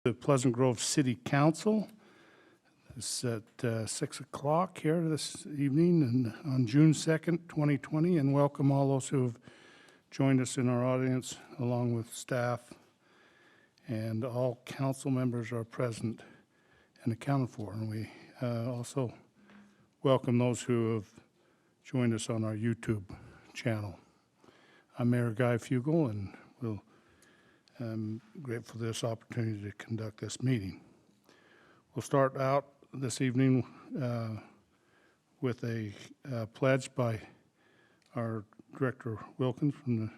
The Pleasant Grove City Council. It's at 6 o'clock here this evening and on June 2nd, 2020, and welcome all those who have joined us in our audience along with staff, and all council members are present and accounted for. And we also welcome those who have joined us on our YouTube channel. I'm Mayor Guy Fugel, and I'm grateful for this opportunity to conduct this meeting. We'll start out this evening with a pledge by our Director Wilkins from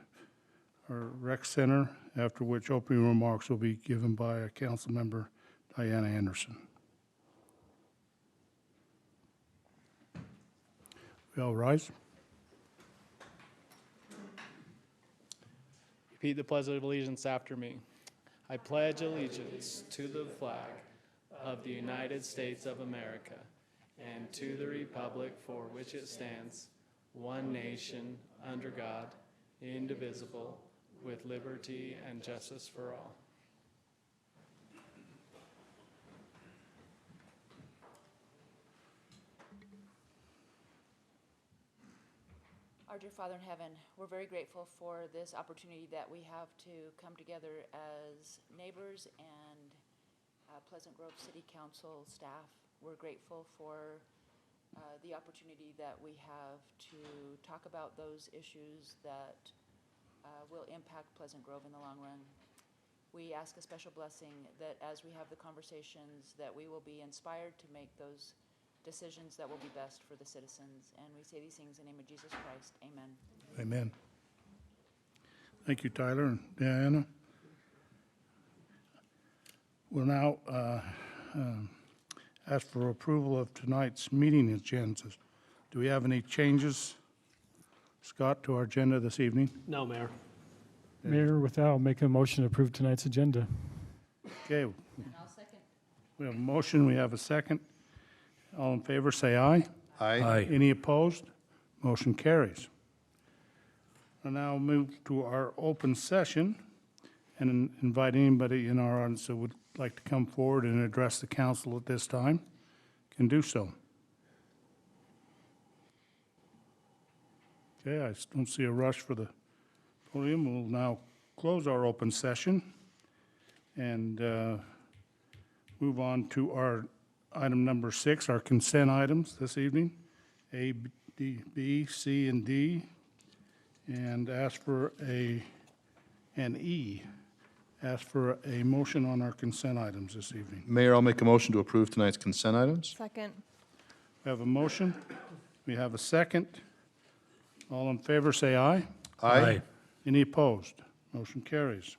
our Rec Center, after which opening remarks will be given by a Councilmember, Diana Anderson. We all rise. Repeat the Pledge of Allegiance after me. I pledge allegiance to the flag of the United States of America and to the republic for which it stands, one nation, under God, indivisible, with liberty and justice for all. Our dear Father in heaven, we're very grateful for this opportunity that we have to come together as neighbors and Pleasant Grove City Council staff. We're grateful for the opportunity that we have to talk about those issues that will impact Pleasant Grove in the long run. We ask a special blessing that as we have the conversations, that we will be inspired to make those decisions that will be best for the citizens. And we say these things in the name of Jesus Christ. Amen. Amen. Thank you, Tyler and Diana. We'll now ask for approval of tonight's meeting agendas. Do we have any changes, Scott, to our agenda this evening? No, Mayor. Mayor, with that, I'll make a motion to approve tonight's agenda. Okay. And I'll second. We have a motion. We have a second. All in favor, say aye. Aye. Any opposed? Motion carries. I'll now move to our open session and invite anybody in our audience that would like to come forward and address the council at this time can do so. Okay, I don't see a rush for the podium. We'll now close our open session and move on to our item number 6, our consent items this evening, A, B, C, and D, and ask for an E. Ask for a motion on our consent items this evening. Mayor, I'll make a motion to approve tonight's consent items. Second. We have a motion. We have a second. All in favor, say aye. Aye. Any opposed? Motion carries.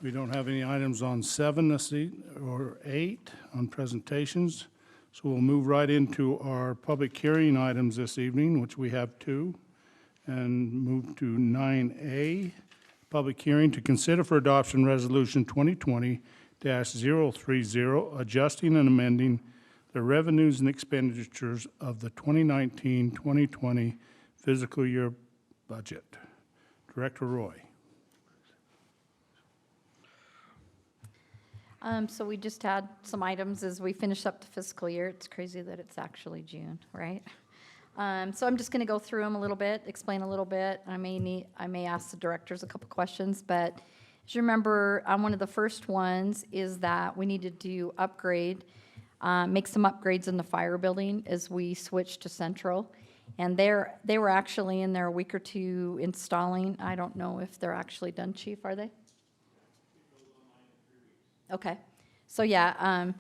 We don't have any items on 7 this or 8 on presentations, so we'll move right into our public hearing items this evening, which we have 2, and move to 9A, public hearing to consider for adoption Resolution 2020-030, adjusting and amending the revenues and expenditures of the 2019-2020 fiscal year budget. Director Roy. So we just had some items as we finish up the fiscal year. It's crazy that it's actually June, right? So I'm just going to go through them a little bit, explain a little bit. I may ask the directors a couple questions, but as you remember, one of the first ones is that we needed to upgrade, make some upgrades in the fire building as we switched to Central. And they were actually in there a week or two installing. I don't know if they're actually done, Chief, are they? Okay, so yeah,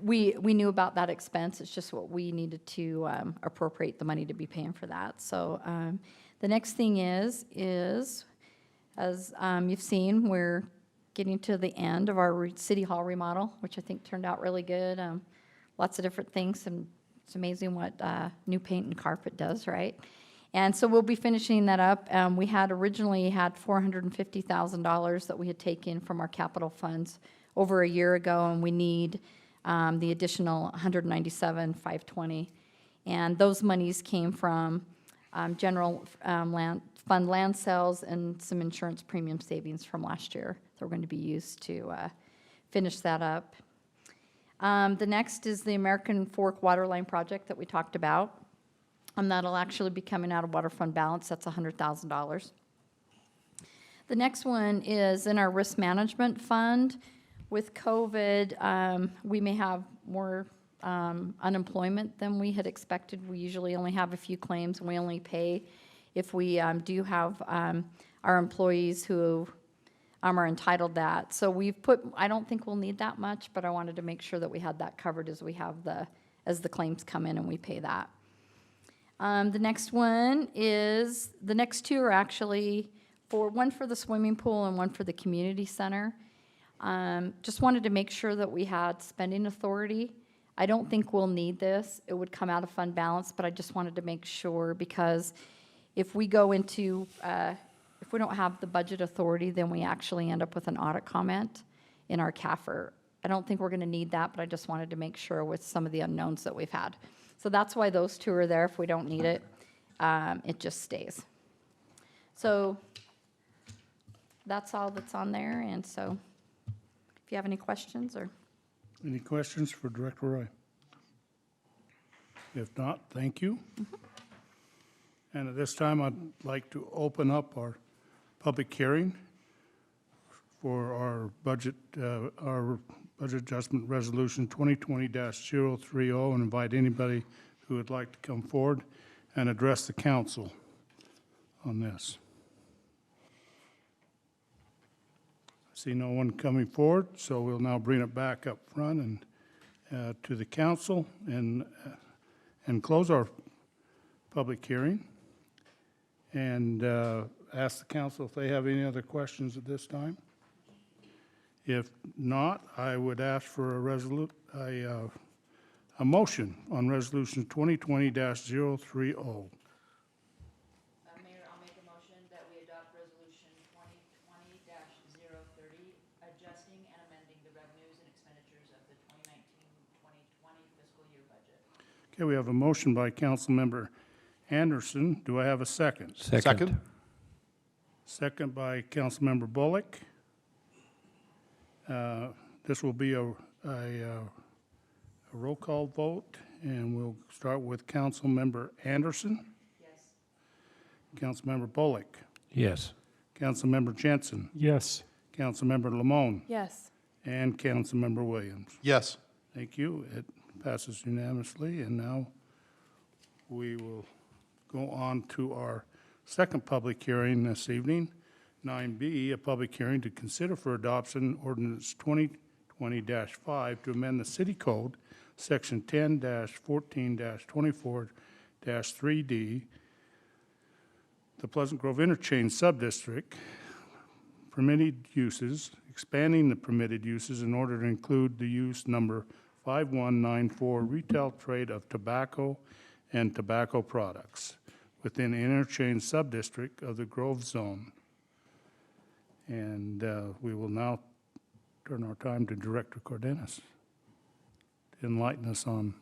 we knew about that expense. It's just what we needed to appropriate the money to be paying for that. So the next thing is as you've seen, we're getting to the end of our City Hall remodel, which I think turned out really good. Lots of different things, and it's amazing what new paint and carpet does, right? And so we'll be finishing that up. We had originally had $450,000 that we had taken from our capital funds over a year ago, and we need the additional $197,520. And those monies came from general land fund land sales and some insurance premium savings from last year. They're going to be used to finish that up. The next is the American Fork Waterline Project that we talked about. That'll actually be coming out of water fund balance. That's $100,000. The next one is in our risk management fund. With COVID, we may have more unemployment than we had expected. We usually only have a few claims, and we only pay if we do have our employees who are entitled that. So we've put, I don't think we'll need that much, but I wanted to make sure that we had that covered as we have as the claims come in and we pay that. The next one is, the next two are actually one for the swimming pool and one for the community center. Just wanted to make sure that we had spending authority. I don't think we'll need this. It would come out of fund balance, but I just wanted to make sure, because if we go into, if we don't have the budget authority, then we actually end up with an audit comment in our CAFR. I don't think we're going to need that, but I just wanted to make sure with some of the unknowns that we've had. So that's why those two are there. If we don't need it, it just stays. So that's all that's on there, and so if you have any questions or... Any questions for Director Roy? If not, thank you. And at this time, I'd like to open up our public hearing for our budget adjustment resolution 2020-030, and invite anybody who would like to come forward and address the council on this. I see no one coming forward, so we'll now bring it back up front and to the council and close our public hearing. And ask the council if they have any other questions at this time. If not, I would ask for a motion on resolution 2020-030. Mayor, I'll make a motion that we adopt resolution 2020-030, adjusting and amending the revenues and expenditures of the 2019-2020 fiscal year budget. Okay, we have a motion by Councilmember Anderson. Do I have a second? Second. Second by Councilmember Bullock. This will be a roll call vote, and we'll start with Councilmember Anderson. Yes. Councilmember Bullock. Yes. Councilmember Jensen. Yes. Councilmember Lemone. Yes. And Councilmember Williams. Yes. Thank you. It passes unanimously, and now we will go on to our second public hearing this evening, 9B, a public hearing to consider for adoption ordinance 2020-5 to amend the city code, section 10-14-24-3D, the Pleasant Grove Interchange Subdistrict, permitted uses, expanding the permitted uses in order to include the use number 5194, retail trade of tobacco and tobacco products within the interchange subdistrict of the Grove Zone. And we will now turn our time to Director Cardenas to enlighten us on.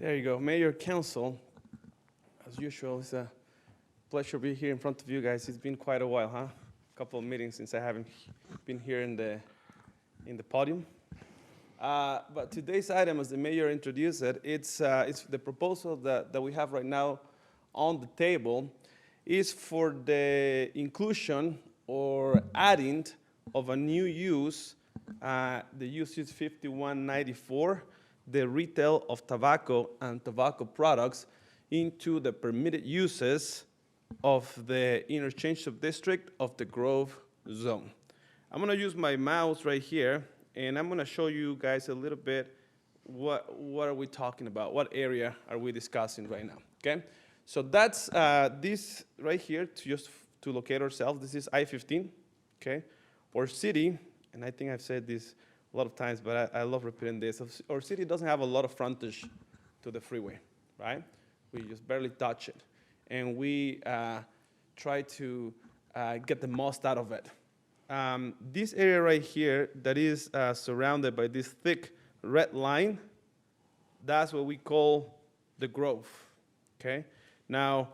There you go. Mayor, Council, as usual, it's a pleasure to be here in front of you guys. It's been quite a while, huh? A couple of meetings since I haven't been here in the podium. But today's item, as the mayor introduced it, it's the proposal that we have right now on the table is for the inclusion or adding of a new use. The use is 5194, the retail of tobacco and tobacco products into the permitted uses of the interchange of district of the Grove zone. I'm gonna use my mouse right here, and I'm gonna show you guys a little bit what are we talking about? What area are we discussing right now, okay? So that's this right here, to locate ourselves. This is I-15, okay? Our city, and I think I've said this a lot of times, but I love repeating this. Our city doesn't have a lot of frontage to the freeway, right? We just barely touch it. And we try to get the most out of it. This area right here that is surrounded by this thick red line, that's what we call the Grove, okay? Now,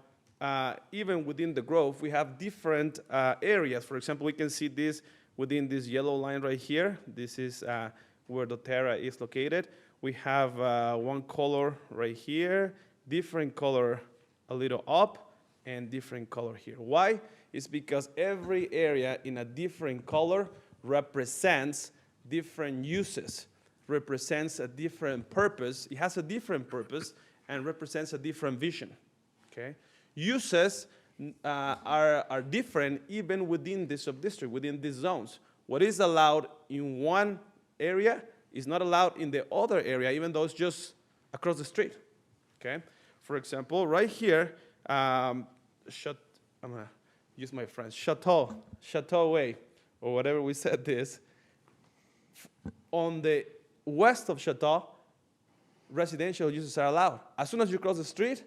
even within the Grove, we have different areas. For example, we can see this within this yellow line right here. This is where doTERRA is located. We have one color right here, different color a little up, and different color here. Why? It's because every area in a different color represents different uses, represents a different purpose. It has a different purpose and represents a different vision, okay? Uses are different even within the sub-district, within these zones. What is allowed in one area is not allowed in the other area, even though it's just across the street, okay? For example, right here, I'm gonna use my French, Chateau Way, or whatever we said this. On the west of Chateau, residential uses are allowed. As soon as you cross the street,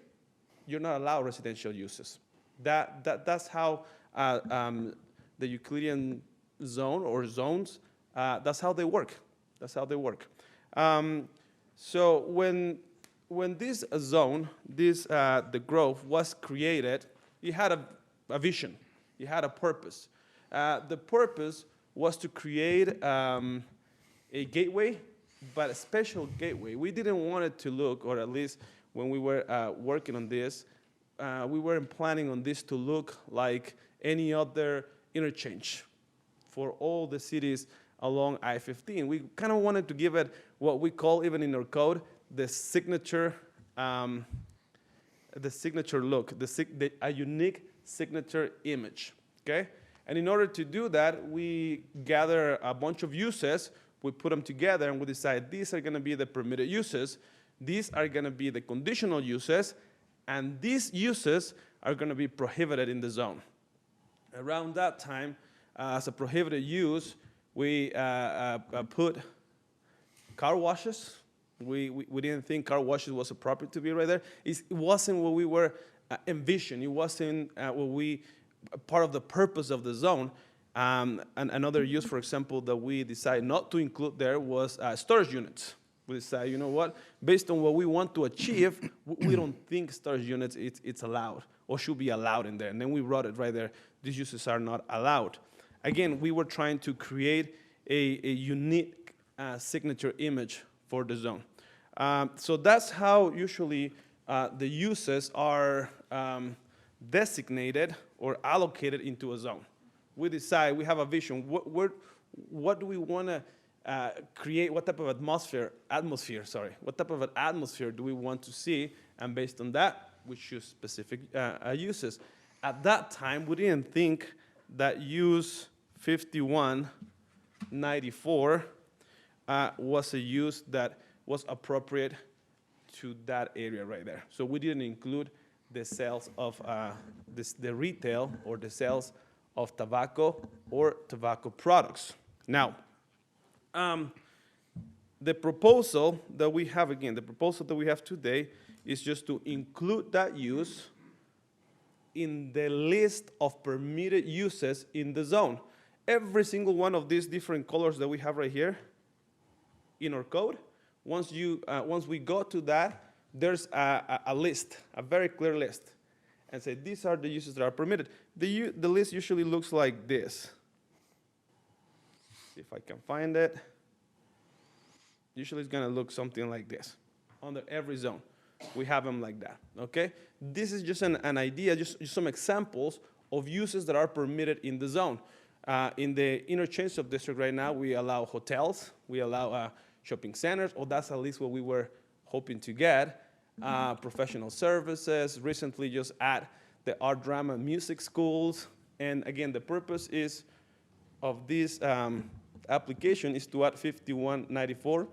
you're not allowed residential uses. That's how the Euclidean zone or zones, that's how they work. That's how they work. So when this zone, the Grove was created, it had a vision. It had a purpose. The purpose was to create a gateway, but a special gateway. We didn't want it to look, or at least when we were working on this, we weren't planning on this to look like any other interchange for all the cities along I-15. We kind of wanted to give it what we call, even in our code, the signature look, a unique signature image, okay? And in order to do that, we gather a bunch of uses, we put them together, and we decide these are gonna be the permitted uses, these are gonna be the conditional uses, and these uses are gonna be prohibited in the zone. Around that time, as a prohibited use, we put car washes. We didn't think car washes was appropriate to be right there. It wasn't what we were envisioned. It wasn't part of the purpose of the zone. And another use, for example, that we decided not to include there was storage units. We decided, you know what, based on what we want to achieve, we don't think storage units it's allowed or should be allowed in there. And then we wrote it right there. These uses are not allowed. Again, we were trying to create a unique signature image for the zone. So that's how usually the uses are designated or allocated into a zone. We decide, we have a vision, what do we want to create, what type of atmosphere do we want to see, and based on that, we choose specific uses. At that time, we didn't think that use 5194 was a use that was appropriate to that area right there. So we didn't include the sales of the retail or the sales of tobacco or tobacco products. Now, the proposal that we have, again, the proposal that we have today is just to include that use in the list of permitted uses in the zone. Every single one of these different colors that we have right here in our code, once we go to that, there's a list, a very clear list, and say these are the uses that are permitted. The list usually looks like this. If I can find it. Usually it's gonna look something like this under every zone. We have them like that, okay? This is just an idea, just some examples of uses that are permitted in the zone. In the interchange sub-district right now, we allow hotels, we allow shopping centers, or that's at least what we were hoping to get. professional services, recently just add the art, drama, music schools. And again, the purpose is of this application is to add 5194,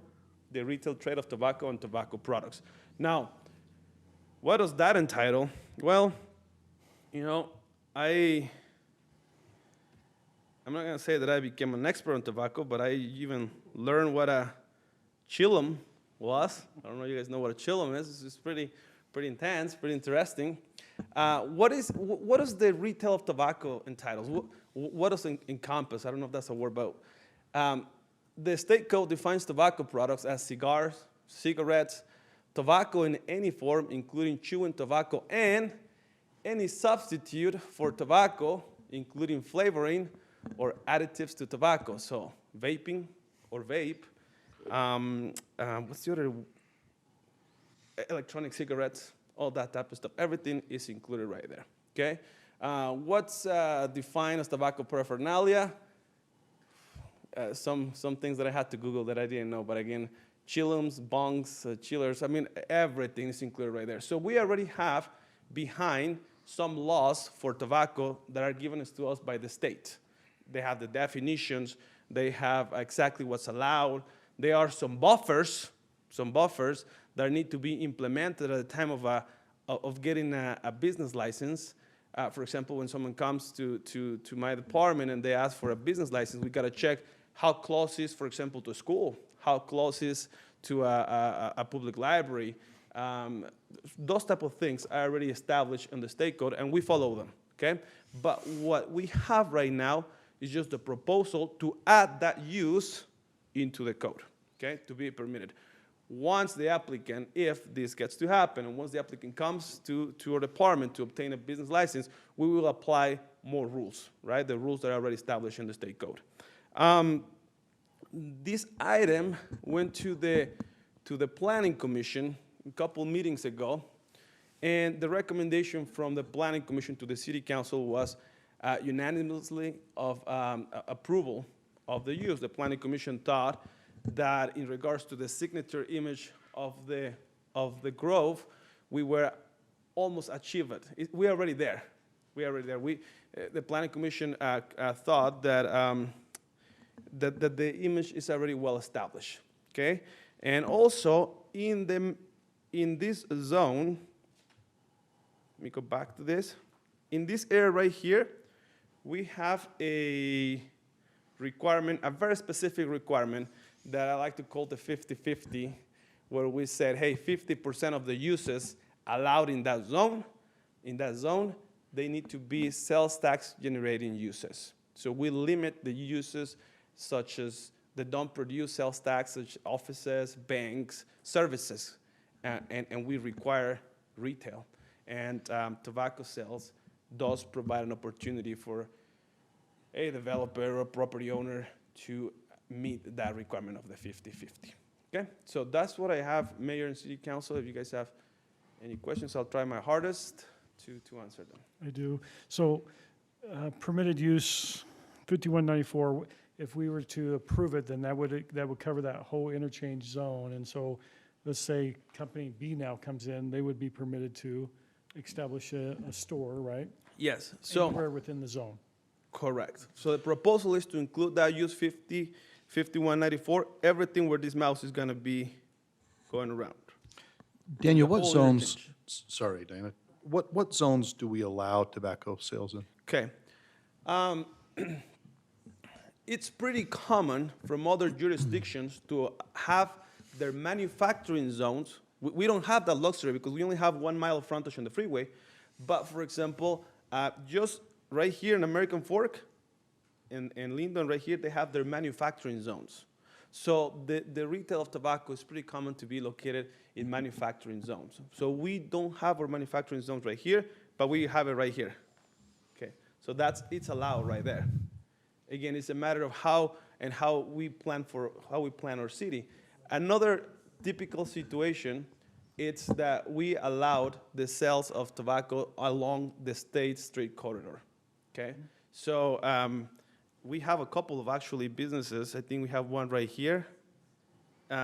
the retail trade of tobacco and tobacco products. Now, what does that entitle? Well, you know, I'm not gonna say that I became an expert on tobacco, but I even learned what a chillum was. I don't know if you guys know what a chillum is. It's pretty intense, pretty interesting. What does the retail of tobacco entitle? What does it encompass? I don't know if that's a word, but the state code defines tobacco products as cigars, cigarettes, tobacco in any form, including chewing tobacco, and any substitute for tobacco, including flavoring or additives to tobacco. So vaping or vape. What's the other? Electronic cigarettes, all that type of stuff. Everything is included right there, okay? What's defined as tobacco paraphernalia? Some things that I had to Google that I didn't know, but again, chillums, bongs, chillers, I mean, everything is included right there. So we already have behind some laws for tobacco that are given to us by the state. They have the definitions, they have exactly what's allowed. There are some buffers that need to be implemented at the time of getting a business license. For example, when someone comes to my department and they ask for a business license, we got to check how close is, for example, to a school, how close is to a public library. Those type of things are already established in the state code, and we follow them, okay? But what we have right now is just the proposal to add that use into the code, okay, to be permitted. Once the applicant, if this gets to happen, and once the applicant comes to our department to obtain a business license, we will apply more rules, right? The rules that are already established in the state code. This item went to the Planning Commission a couple meetings ago, and the recommendation from the Planning Commission to the City Council was unanimously of approval of the use. The Planning Commission thought that in regards to the signature image of the grove, we were almost achieved it. We're already there. We're already there. The Planning Commission thought that that the image is already well established. Okay, and also in this zone, let me go back to this. In this area right here, we have a requirement, a very specific requirement that I like to call the 50-50, where we said, hey, 50% of the uses allowed in that zone, they need to be sales tax generating uses. So we limit the uses such as that don't produce sales tax, such as offices, banks, services, and we require retail. And tobacco sales does provide an opportunity for a developer or property owner to meet that requirement of the 50-50. Okay, so that's what I have, Mayor and City Council. If you guys have any questions, I'll try my hardest to answer them. I do. So permitted use 5194, if we were to approve it, then that would cover that whole interchange zone. And so let's say company B now comes in, they would be permitted to establish a store, right? Yes. So anywhere within the zone. Correct. So the proposal is to include that use 5194, everything where this mouse is going to be going around. Daniel, The what whole zones, interchange. sorry, Dana, what zones do we allow tobacco sales in? Okay. It's pretty common from other jurisdictions to have their manufacturing zones. We don't have that luxury because we only have 1 mile of frontage on the freeway. But for example, just right here in American Fork, in Linden right here, they have their manufacturing zones. So the retail of tobacco is pretty common to be located in manufacturing zones. So we don't have our manufacturing zones right here, but we have it right here. Okay, so it's allowed right there. Again, it's a matter of how we plan our city. Another typical situation, it's that we allowed the sales of tobacco along the State Street corridor. Okay, so we have a couple of actually businesses. I think we have one right here,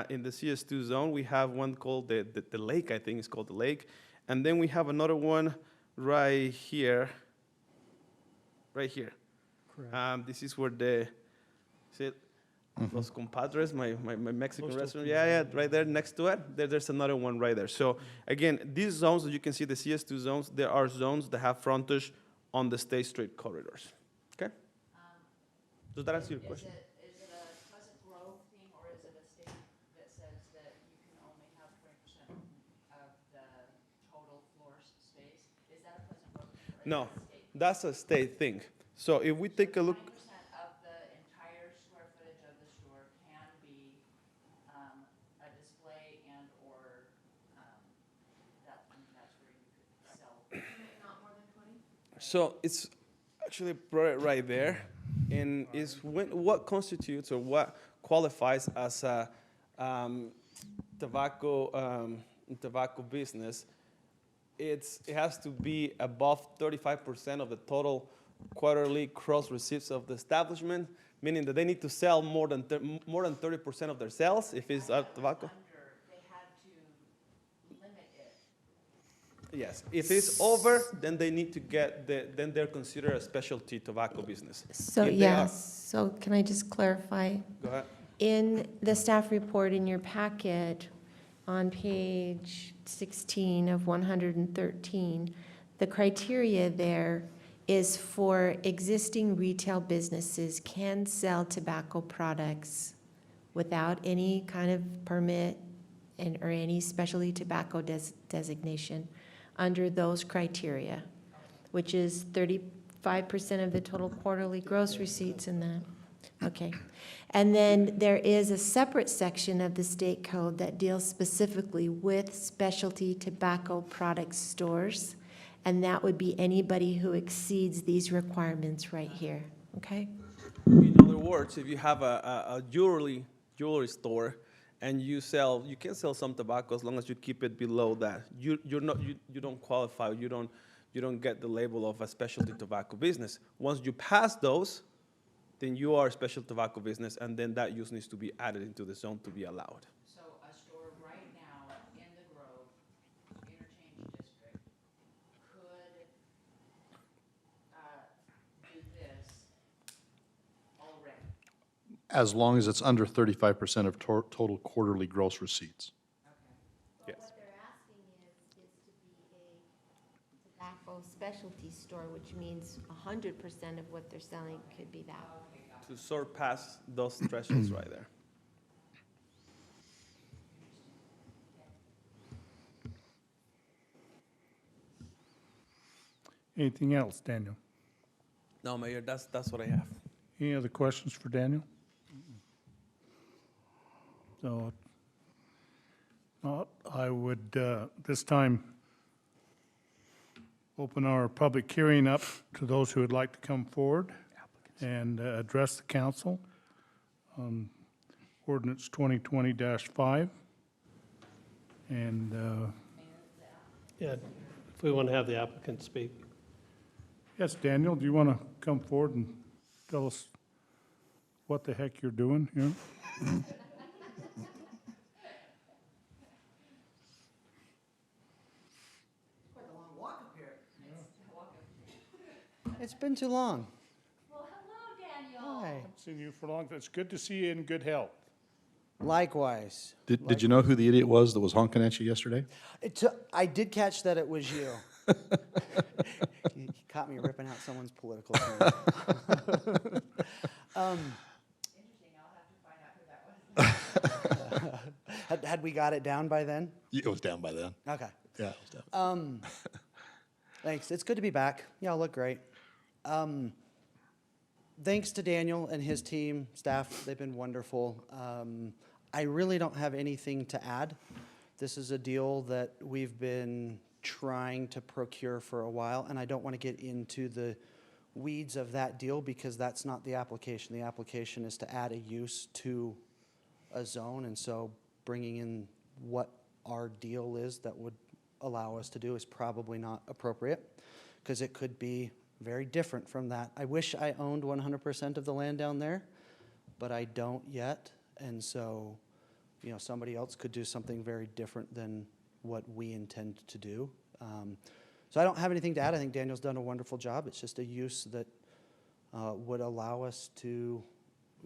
in the CS2 zone, we have one called the lake, I think it's called the lake. And then we have another one right here. Correct. This is where Los Compadres, my Mexican Coastal restaurant. food Yeah, zone. right there next to it. There's another one right there. So again, these zones that you can see, the CS2 zones, there are zones that have frontage on the State Street corridors. Okay? Does that answer your question? Is it a Pleasant Grove thing, or is it a state that says that you can only have 20% of the total floor space? Is that a Pleasant Grove thing, or is No, that a state? that's a state thing. So if we take a look, 20% of the entire square footage of the store can be a display and/or that's where you could sell. Not more than 20? so it's actually right there, and is what constitutes or what qualifies as a tobacco business. It has to be above 35% of the total quarterly gross receipts of the establishment, meaning that they need to sell more than 30% of their sales if it's tobacco. They had to limit it. Yes, if it's over, then they need to then they're considered a specialty tobacco business. So, If they yes, so can I just clarify? Go ahead. In the staff report in your packet, on page 16 of 113, the criteria there is for existing retail businesses can sell tobacco products without any kind of permit or any specialty tobacco designation under those criteria, which is 35% of the total quarterly gross receipts in that. Okay. And then there is a separate section of the state code that deals specifically with specialty tobacco product stores, and that would be anybody who exceeds these requirements right here, okay? In other words, if you have a jewelry store and you can sell some tobacco as long as you keep it below that. You don't qualify. You don't get the label of a specialty tobacco business. Once you pass those, then you are a special tobacco business, and then that use needs to be added into the zone to be allowed. So a store right now in the Grove Interchange District could do this already. As long as it's under 35% of total quarterly gross receipts. Yes. What they're asking is to be a tobacco specialty store, which means 100% of what they're selling could be that. To surpass those thresholds right there. Anything else, Daniel? No, Mayor, that's what I have. Any other questions for Daniel? So, I would, this time, open our public hearing up to those who would like to come forward and address the council on ordinance 2020-5. And, Yeah, if we want to have the applicant speak. yes, Daniel, do you want to come forward and tell us what the heck you're doing here? It's been too long. Well, hello, Daniel. Hi. Haven't seen you for long. It's good to see you in good health. Likewise. Did you know who the idiot was that was honking at you yesterday? I did catch that it was you. You caught me ripping out someone's political term. Interesting, I'll have to find out who that was. Had we got it down by then? It was down by then. Okay. Yeah, it was down. Thanks. It's good to be back. Y'all look great. Thanks to Daniel and his team, staff. They've been wonderful. I really don't have anything to add. This is a deal that we've been trying to procure for a while, and I don't want to get into the weeds of that deal because that's not the application. The application is to add a use to a zone, and so bringing in what our deal is that would allow us to do is probably not appropriate because it could be very different from that. I wish I owned 100% of the land down there, but I don't yet, and so you know, somebody else could do something very different than what we intend to do. So I don't have anything to add. I think Daniel's done a wonderful job. It's just a use that would allow us to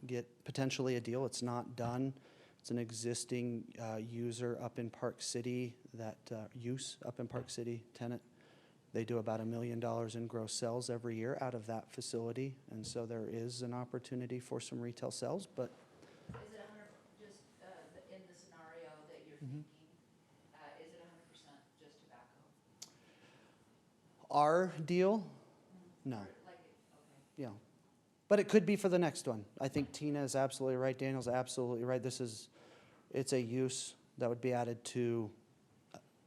get potentially a deal. It's not done. It's an existing user up in Park City, that use up in Park City, tenant. They do about $1 million in gross sales every year out of that facility, and so there is an opportunity for some retail sales, but Is it just, in the scenario that you're thinking, is it 100% just tobacco? our deal, no. Like, okay. Yeah. But it could be for the next one. I think Tina is absolutely right, Daniel's absolutely right. It's a use that would be added to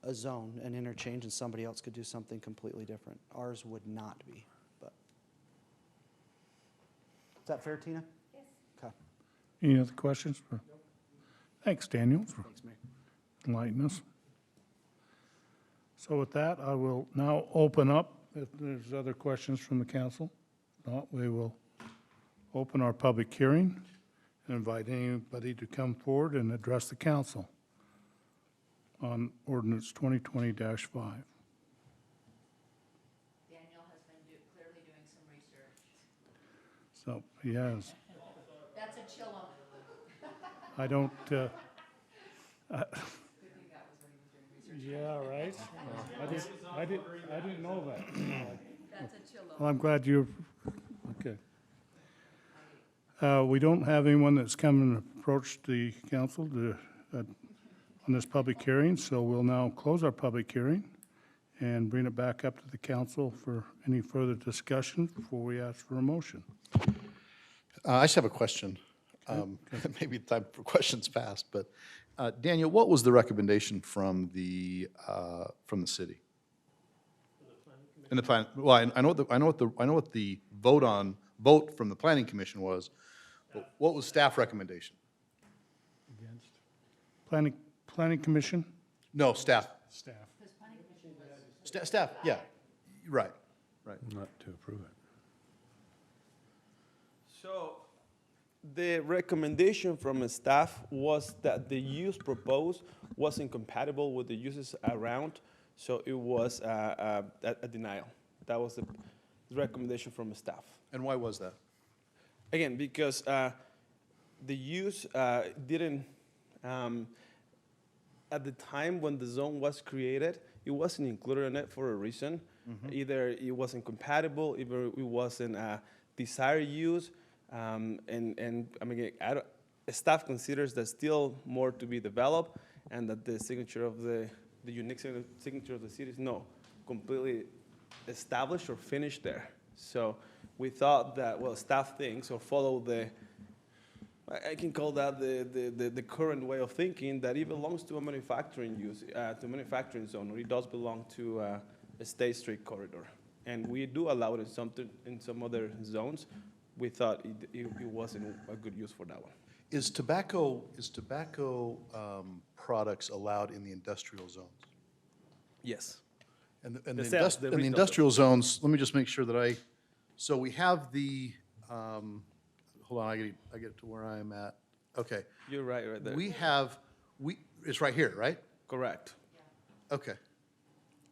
a zone, an interchange, and somebody else could do something completely different. Ours would not be, but. Is that fair, Tina? Yes. Okay. Any other questions? Thanks, Daniel, for Thanks, Mayor. enlightening us. So with that, I will now open up, if there's other questions from the council. If not, we will open our public hearing and invite anybody to come forward and address the council on ordinance 2020-5. Daniel has been clearly doing some research. So he has. That's a chill on. I don't, Good thing that was when he was doing research. Yeah, right? I didn't know that. That's a chill on. Well, I'm glad you're, okay. We don't have anyone that's come and approached the council on this public hearing, so we'll now close our public hearing and bring it back up to the council for any further discussion before we ask for a motion. I just have a question. Maybe time for questions past, but Daniel, what was the recommendation from the city? In the plan, well, I know what the vote from the planning commission was, but what was staff recommendation? Against Planning Commission? No, staff. staff. Staff, yeah, right. Not to approve it. So the recommendation from staff was that the use proposed was incompatible with the uses around, so it was a denial. That was the recommendation from staff. And why was that? Again, because the use didn't, at the time when the zone was created, it wasn't included in it for a reason. Either it wasn't compatible, either it wasn't a desired use, and I mean, staff considers there's still more to be developed, and that the signature of the unique signature of the city is completely established or finished there. So we thought that, well, staff thinks or follow I can call that the current way of thinking, that it belongs to a manufacturing use, to a manufacturing zone, or it does belong to a State Street corridor. And we do allow it in some other zones. We thought it wasn't a good use for that one. Is tobacco products allowed in the industrial zones? Yes. And The the sales, the retail industrial zones, let me just make sure that so we have the, hold on, I get it to where I'm at. Okay. You're right there. It's right here, right? Correct. Okay.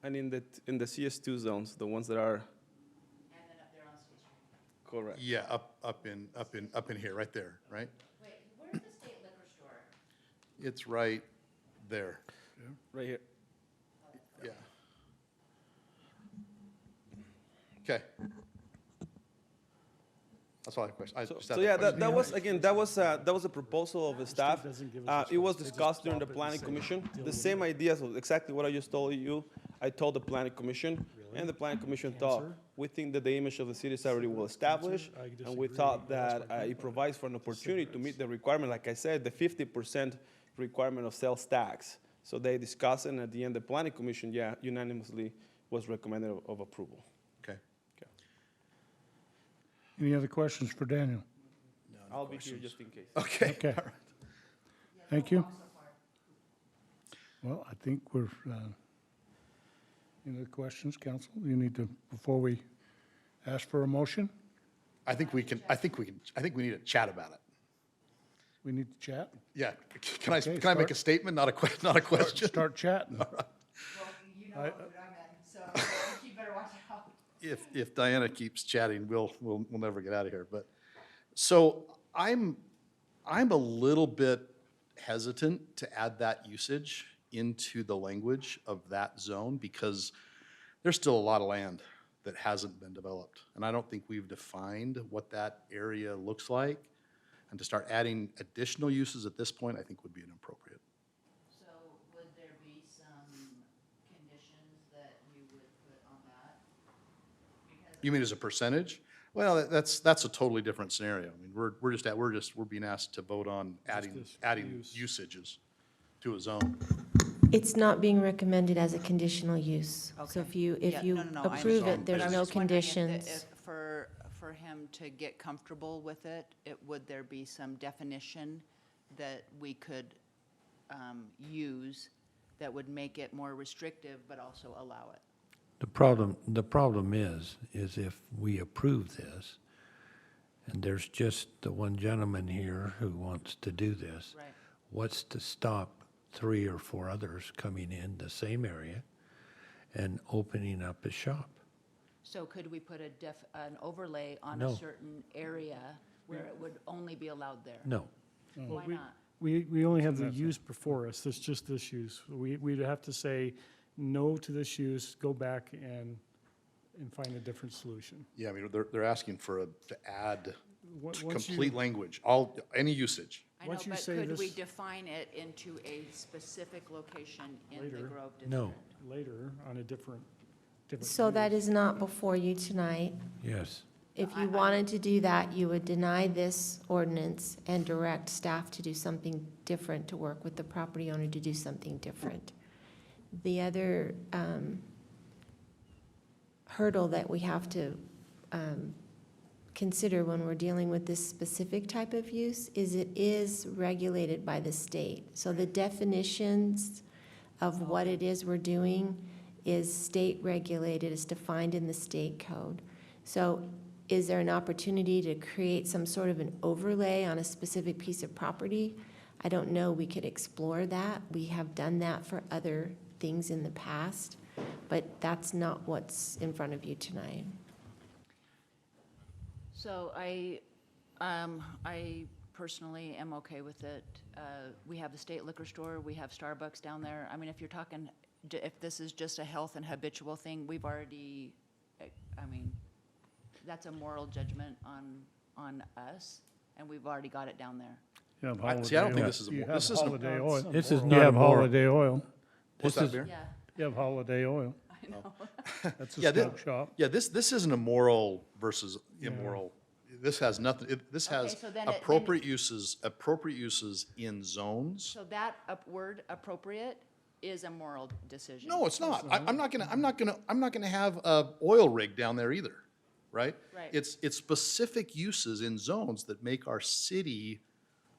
And in the CS2 zones, the ones that are. And then up there on State Street. Correct. Yeah, up in here, right there, right? Wait, where's the state liquor store? It's right there. Right here. Yeah. Okay. That's all I have a question. I just had So that yeah, question. that was a proposal of the staff. doesn't give us a It was choice. They just discussed during the stop it and planning say, commission. deal The with same ideas, of exactly what I just told you, I told the planning commission. And the planning commission thought, Cancer? we think that the image of the city is already well established. I And we disagree. thought That's that what it provides for an opportunity to meet the requirement, like I said, the 50% requirement of sales tax. So they discussed, and at the end, the planning commission, unanimously was recommended of approval. Okay. Any other questions for Daniel? I'll be here just in case. Okay. Okay. Thank you. Well, I think we're, any other questions, council? You need to, before we ask for a motion? I think we need to chat about it. We need to chat? Yeah, can I Okay, make start. a statement, not a question? Start chatting. Well, you know what mood I'm in, so you better watch out. If Diana keeps chatting, we'll never get out of here, but, so I'm a little bit hesitant to add that usage into the language of that zone, because there's still a lot of land that hasn't been developed, and I don't think we've defined what that area looks like, and to start adding additional uses at this point, I think would be inappropriate. So would there be some conditions that you would put on that? Because You mean as a percentage? Well, that's a totally different scenario. I mean, we're being asked to vote on this adding use. usages to a zone. It's not being recommended as a conditional use. So Okay. if you, Yeah, if you no, no, I approve understand. it, there's But I was no just wondering if the- conditions. if For him to get comfortable with it, would there be some definition that we could use that would make it more restrictive but also allow it? The problem is if we approve this, and there's just the one gentleman here who wants to do this, Right. what's to stop 3 or 4 others coming in the same area and opening up a shop? So could we put an overlay on No. a certain area where it would only be allowed there? No. Why not? We only have the use before us, it's just this use. We'd have to say no to this use, go back and find a different solution. Yeah, I mean, they're asking to add Once you- complete language, any usage. I know, Once you but say could we this- define it into a specific location in the Later. Grove District? No. Later on a different So that use. is not before you tonight. Yes. If I- you wanted to do that, you would deny this ordinance and direct staff to do something different, to work with the property owner to do something different. The other hurdle that we have to consider when we're dealing with this specific type of use is it is regulated by the state. So the definitions of what it is we're doing is state regulated, is defined in the state code. So is there an opportunity to create some sort of an overlay on a specific piece of property? I don't know, we could explore that. We have done that for other things in the past, but that's not what's in front of you tonight. So I personally am okay with it. We have the state liquor store, we have Starbucks down there. I mean, if you're talking, if this is just a health and habitual thing, we've already, I mean, that's a moral judgment on us, and we've already got it down there. You have See, I don't think holiday- this is a you mor- have this isn't a- holiday oil. This is You not a have moral. holiday oil. What's This that, is- Beer? Yeah, You have holiday oil. I know. That's a Yeah, smoke shop. Yeah, this isn't a moral versus immoral. This has nothing, this Okay, has so then it- appropriate uses in zones. So that word appropriate is a moral decision. No, it's not. I'm not gonna have a oil rig down there either, right? Right. It's specific uses in zones that make our city,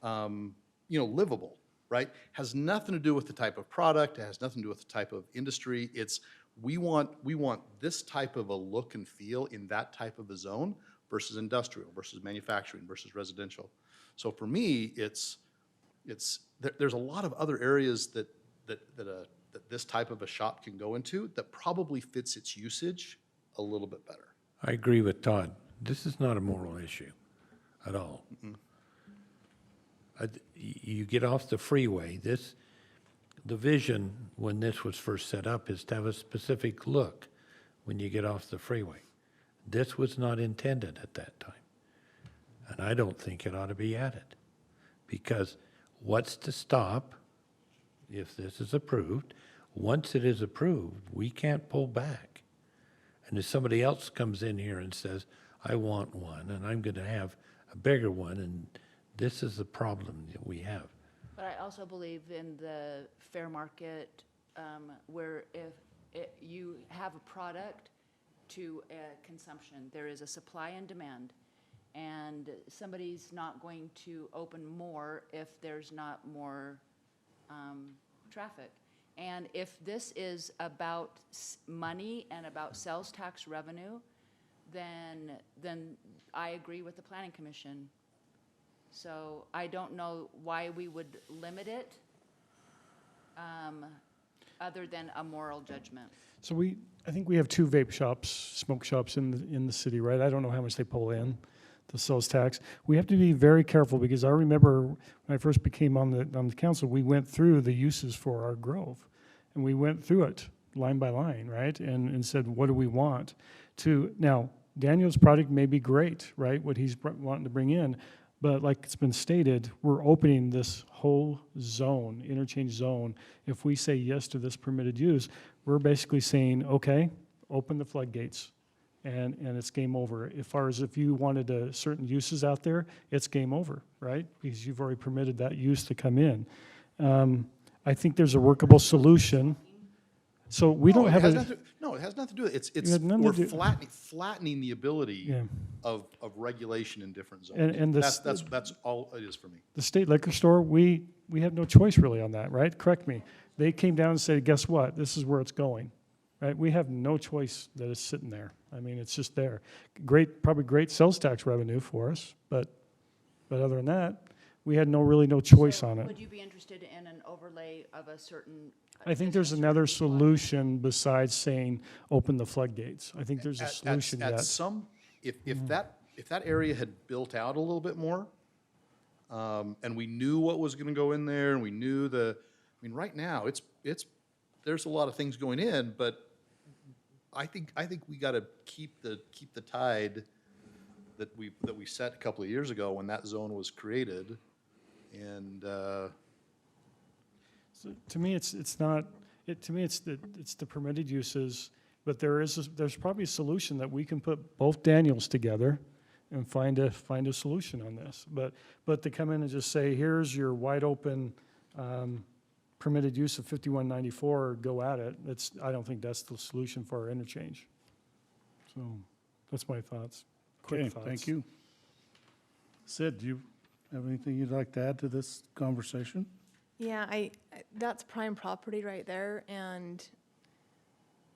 livable, right? Has nothing to do with the type of product, it has nothing to do with the type of industry. It's, we want this type of a look and feel in that type of a zone versus industrial, versus manufacturing, versus residential. So for me, there's a lot of other areas that this type of a shop can go into that probably fits its usage a little bit better. I agree with Todd. This is not a moral issue at all. You get off the freeway, the vision when this was first set up is to have a specific look when you get off the freeway. This was not intended at that time. And I don't think it ought to be added. Because what's to stop if this is approved? Once it is approved, we can't pull back. And if somebody else comes in here and says, I want one, and I'm going to have a bigger one, and this is the problem that we have. But I also believe in the fair market, where if you have a product to consumption, there is a supply and demand, and somebody's not going to open more if there's not more traffic. And if this is about money and about sales tax revenue, then I agree with the planning commission. So I don't know why we would limit it, other than a moral judgment. So I think we have 2 vape shops, smoke shops in the city, right? I don't know how much they pull in, the sales tax. We have to be very careful, because I remember when I first became on the council, we went through the uses for our grove. And we went through it line by line, right? And said, what do we want to, now, Daniel's product may be great, right? What he's wanting to bring in, but like it's been stated, we're opening this whole zone, interchange zone. If we say yes to this permitted use, we're basically saying, okay, open the floodgates, and it's game over. As far as if you wanted certain uses out there, it's game over, right? Because you've already permitted that use to come in. I think there's a workable solution. So we don't have a, No, it has nothing to do with it. It has nothing to We're do- flattening the ability Yeah. of regulation in different zones. And this- That's all it is for me. the state liquor store, we have no choice really on that, right? Correct me. They came down and said, guess what? This is where it's going, right? We have no choice that it's sitting there. I mean, it's just there. Probably great sales tax revenue for us, but other than that, we had really no choice So on it. would you be interested in an overlay of a certain? I think there's business or another employee? solution besides saying, open the floodgates. I think there's a At- solution to at that. some, if that area had built out a little bit more, and we knew what was gonna go in there, and we knew I mean, right now, there's a lot of things going in, but I think we gotta keep the tide that we set a couple of years ago when that zone was created. And, So to me, it's not, to me, it's the permitted uses, but there's probably a solution that we can put both Daniels together and find a solution on this. But to come in and just say, here's your wide open, permitted use of 5194, go at it, I don't think that's the solution for our interchange. So that's my thoughts, quick Okay, thoughts. thank you. Sid, do you have anything you'd like to add to this conversation? Yeah, that's prime property right there, and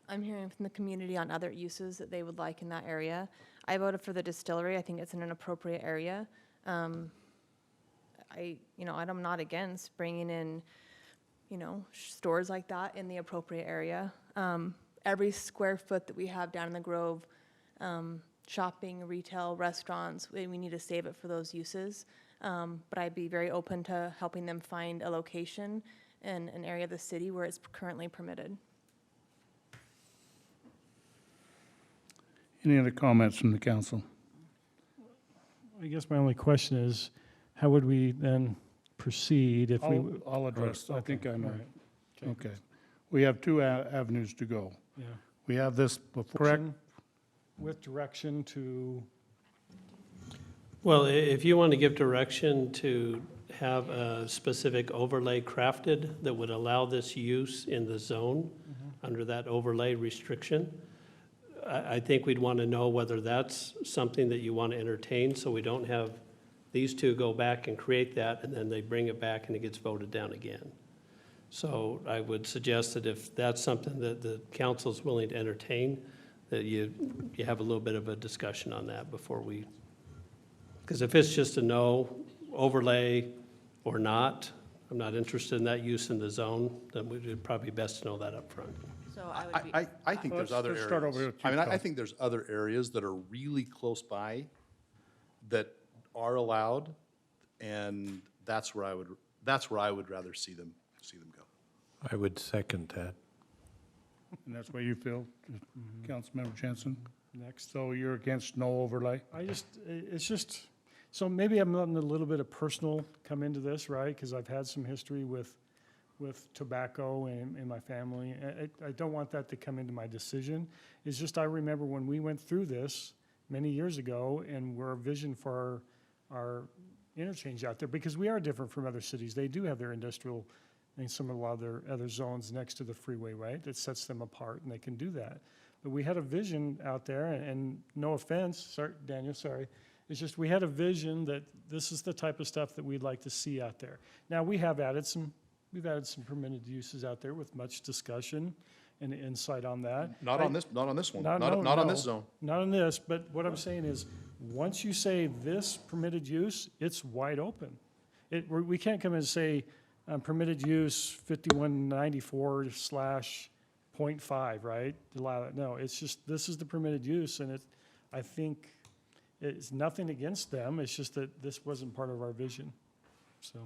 I'm hearing from the community on other uses that they would like in that area. I voted for the distillery. I think it's in an appropriate area. I'm not against bringing in, stores like that in the appropriate area. Every square foot that we have down in the Grove, shopping, retail, restaurants, we need to save it for those uses. But I'd be very open to helping them find a location in an area of the city where it's currently permitted. Any other comments from the council? I guess my only question is, how would we then proceed if we? I'll address, I Okay, think I know. all right. Okay. We have 2 avenues to go. Yeah. We have this, correct? With direction to, Well, if you want to give direction to have a specific overlay crafted that would allow this use in the zone under that overlay restriction, I think we'd want to know whether that's something that you want to entertain, so we don't have these 2 go back and create that, and then they bring it back and it gets voted down again. So I would suggest that if that's something that the council's willing to entertain, that you have a little bit of a discussion on that before we, because if it's just a no overlay or not, I'm not interested in that use in the zone, then we'd probably best to know that up front. So I would be. I think there's other Let's start over areas. with you, I mean, I Tom. think there's other areas that are really close by that are allowed, and that's where I would rather see them go. I would second that. And that's where you feel, Councilmember Jensen? next. So you're against no overlay? It's just, so maybe I'm letting a little bit of personal come into this, right? Because I've had some history with tobacco in my family. I don't want that to come into my decision. It's just I remember when we went through this many years ago, and we're a vision for our interchange out there, because we are different from other cities. They do have their industrial and a lot of their other zones next to the freeway, right? That sets them apart, and they can do that. But we had a vision out there, and no offense, sorry, Daniel, sorry. It's just we had a vision that this is the type of stuff that we'd like to see out there. Now, we've added some permitted uses out there with much discussion and insight on that. Not on this one, No, not on this no. zone. Not on this, but what I'm saying is, once you say this permitted use, it's wide open. We can't come and say, permitted use 5194/.5, right? Allow that. No, it's just, this is the permitted use, and I think it's nothing against them, it's just that this wasn't part of our vision, so,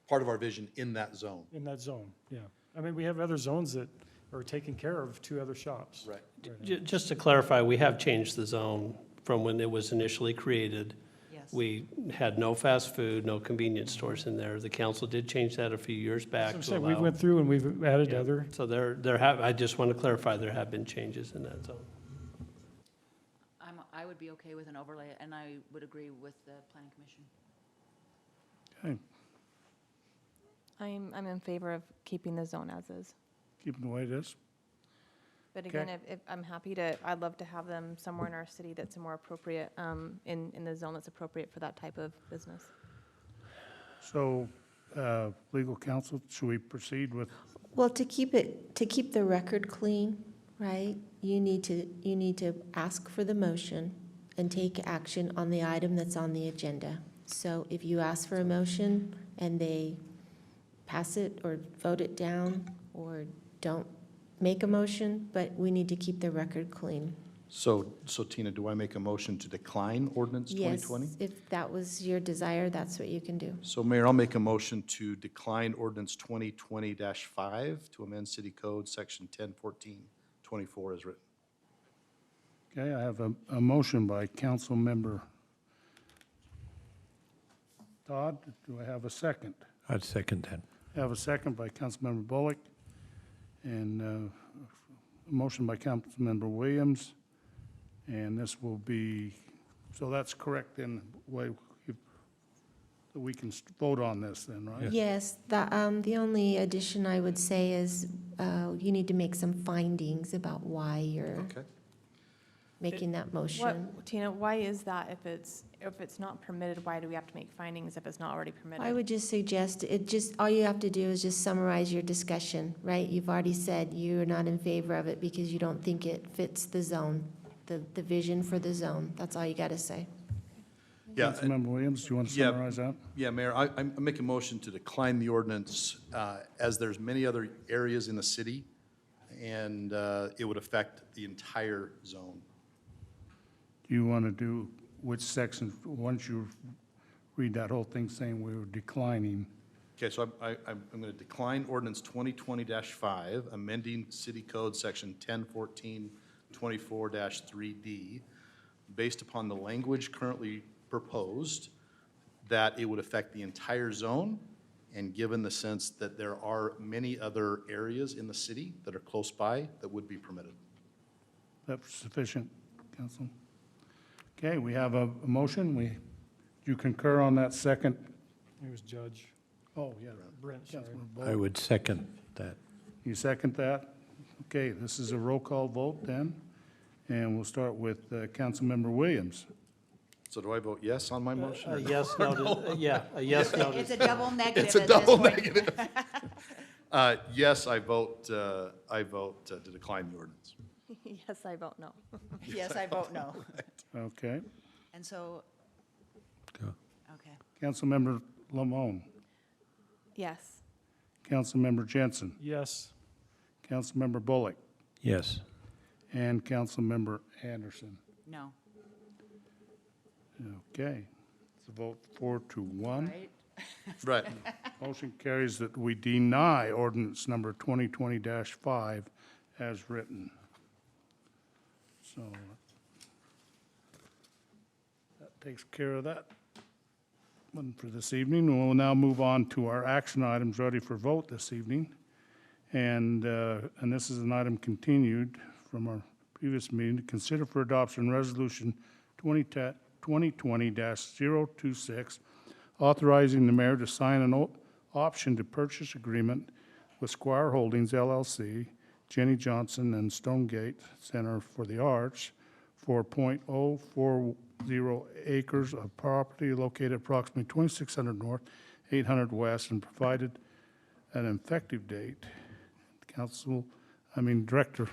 Part of our vision in that zone. in that zone, yeah. I mean, we have other zones that are taking care of 2 other shops. Right. Just to clarify, we have changed the zone from when it was initially created. Yes. We had no fast food, no convenience stores in there. The council did change that a few years back I'm to saying, we allow. went through and we've added Yeah. other, So I just want to clarify, there have been changes in that zone. I would be okay with an overlay, and I would agree with the planning commission. Okay, I'm in favor of keeping the zone as is. keep it the way it is. But Okay. again, if I'm happy to, I'd love to have them somewhere in our city that's more appropriate, in the zone that's appropriate for that type of business. So, legal counsel, should we proceed with, Well, to keep the record clean, right, you need to ask for the motion and take action on the item that's on the agenda. So if you ask for a motion and they pass it or vote it down or don't make a motion, but we need to keep the record clean. So Tina, do I make a motion to decline ordinance 2020? Yes, if that was your desire, that's what you can do. So Mayor, I'll make a motion to decline ordinance 2020-5 to amend city code section 1014-24 as written. okay, I have a motion by Councilmember Todd. Do I have a second? I'd second that. I have a second by Councilmember Bullock, and a motion by Councilmember Williams. And this will be, so that's correct then, we can vote on this then, right? Yes, the only addition I would say is you need to make some findings about why you're Okay. making that motion. What, Tina, why is that if it's not permitted, why do we have to make findings if it's not already permitted? I would just suggest, all you have to do is just summarize your discussion, right? You've already said you're not in favor of it because you don't think it fits the zone, the vision for the zone. That's all you got to say. Yeah, Councilmember Williams, do you want to Yeah. summarize that? Yeah, Mayor, I make a motion to decline the ordinance as there's many other areas in the city, and it would affect the entire zone. Do you want to do which section, once you read that whole thing saying we were declining? Okay, so I'm going to decline ordinance 2020-5, amending city code section 1014-24-3D, based upon the language currently proposed, that it would affect the entire zone, and given the sense that there are many other areas in the city that are close by that would be permitted. That's sufficient, Council? Okay, we have a motion. Do you concur on that second? it was Judge Oh, yeah. Brent, sorry. Councilmember I Bullock. would second that. You second that? Okay, this is a roll call vote then, and we'll start with Councilmember Williams. So do I vote yes on my motion? A or no? yes noted, yeah, a yes noted. It's a double negative It's a at this double point. negative. Yes, I vote to decline the ordinance. Yes, I vote no. Yes, I vote no. Okay. And so, Go. okay. Councilmember Lemone. Yes. Councilmember Jensen. Yes, Councilmember Bullock. Yes. And Councilmember Anderson. No, Okay. It's a vote 4-1. right? Right. Motion carries that we deny ordinance number 2020-5 as written. So that takes care of that one for this evening. We'll now move on to our action items ready for vote this evening. And this is an item continued from our previous meeting. To consider for adoption Resolution 2020-026, authorizing the mayor to sign an option to purchase agreement with Squire Holdings LLC, Jenny Johnson and Stonegate Center for the Arts for .040 acres of property located approximately 2600 north, 800 west, and provided an effective date. Director.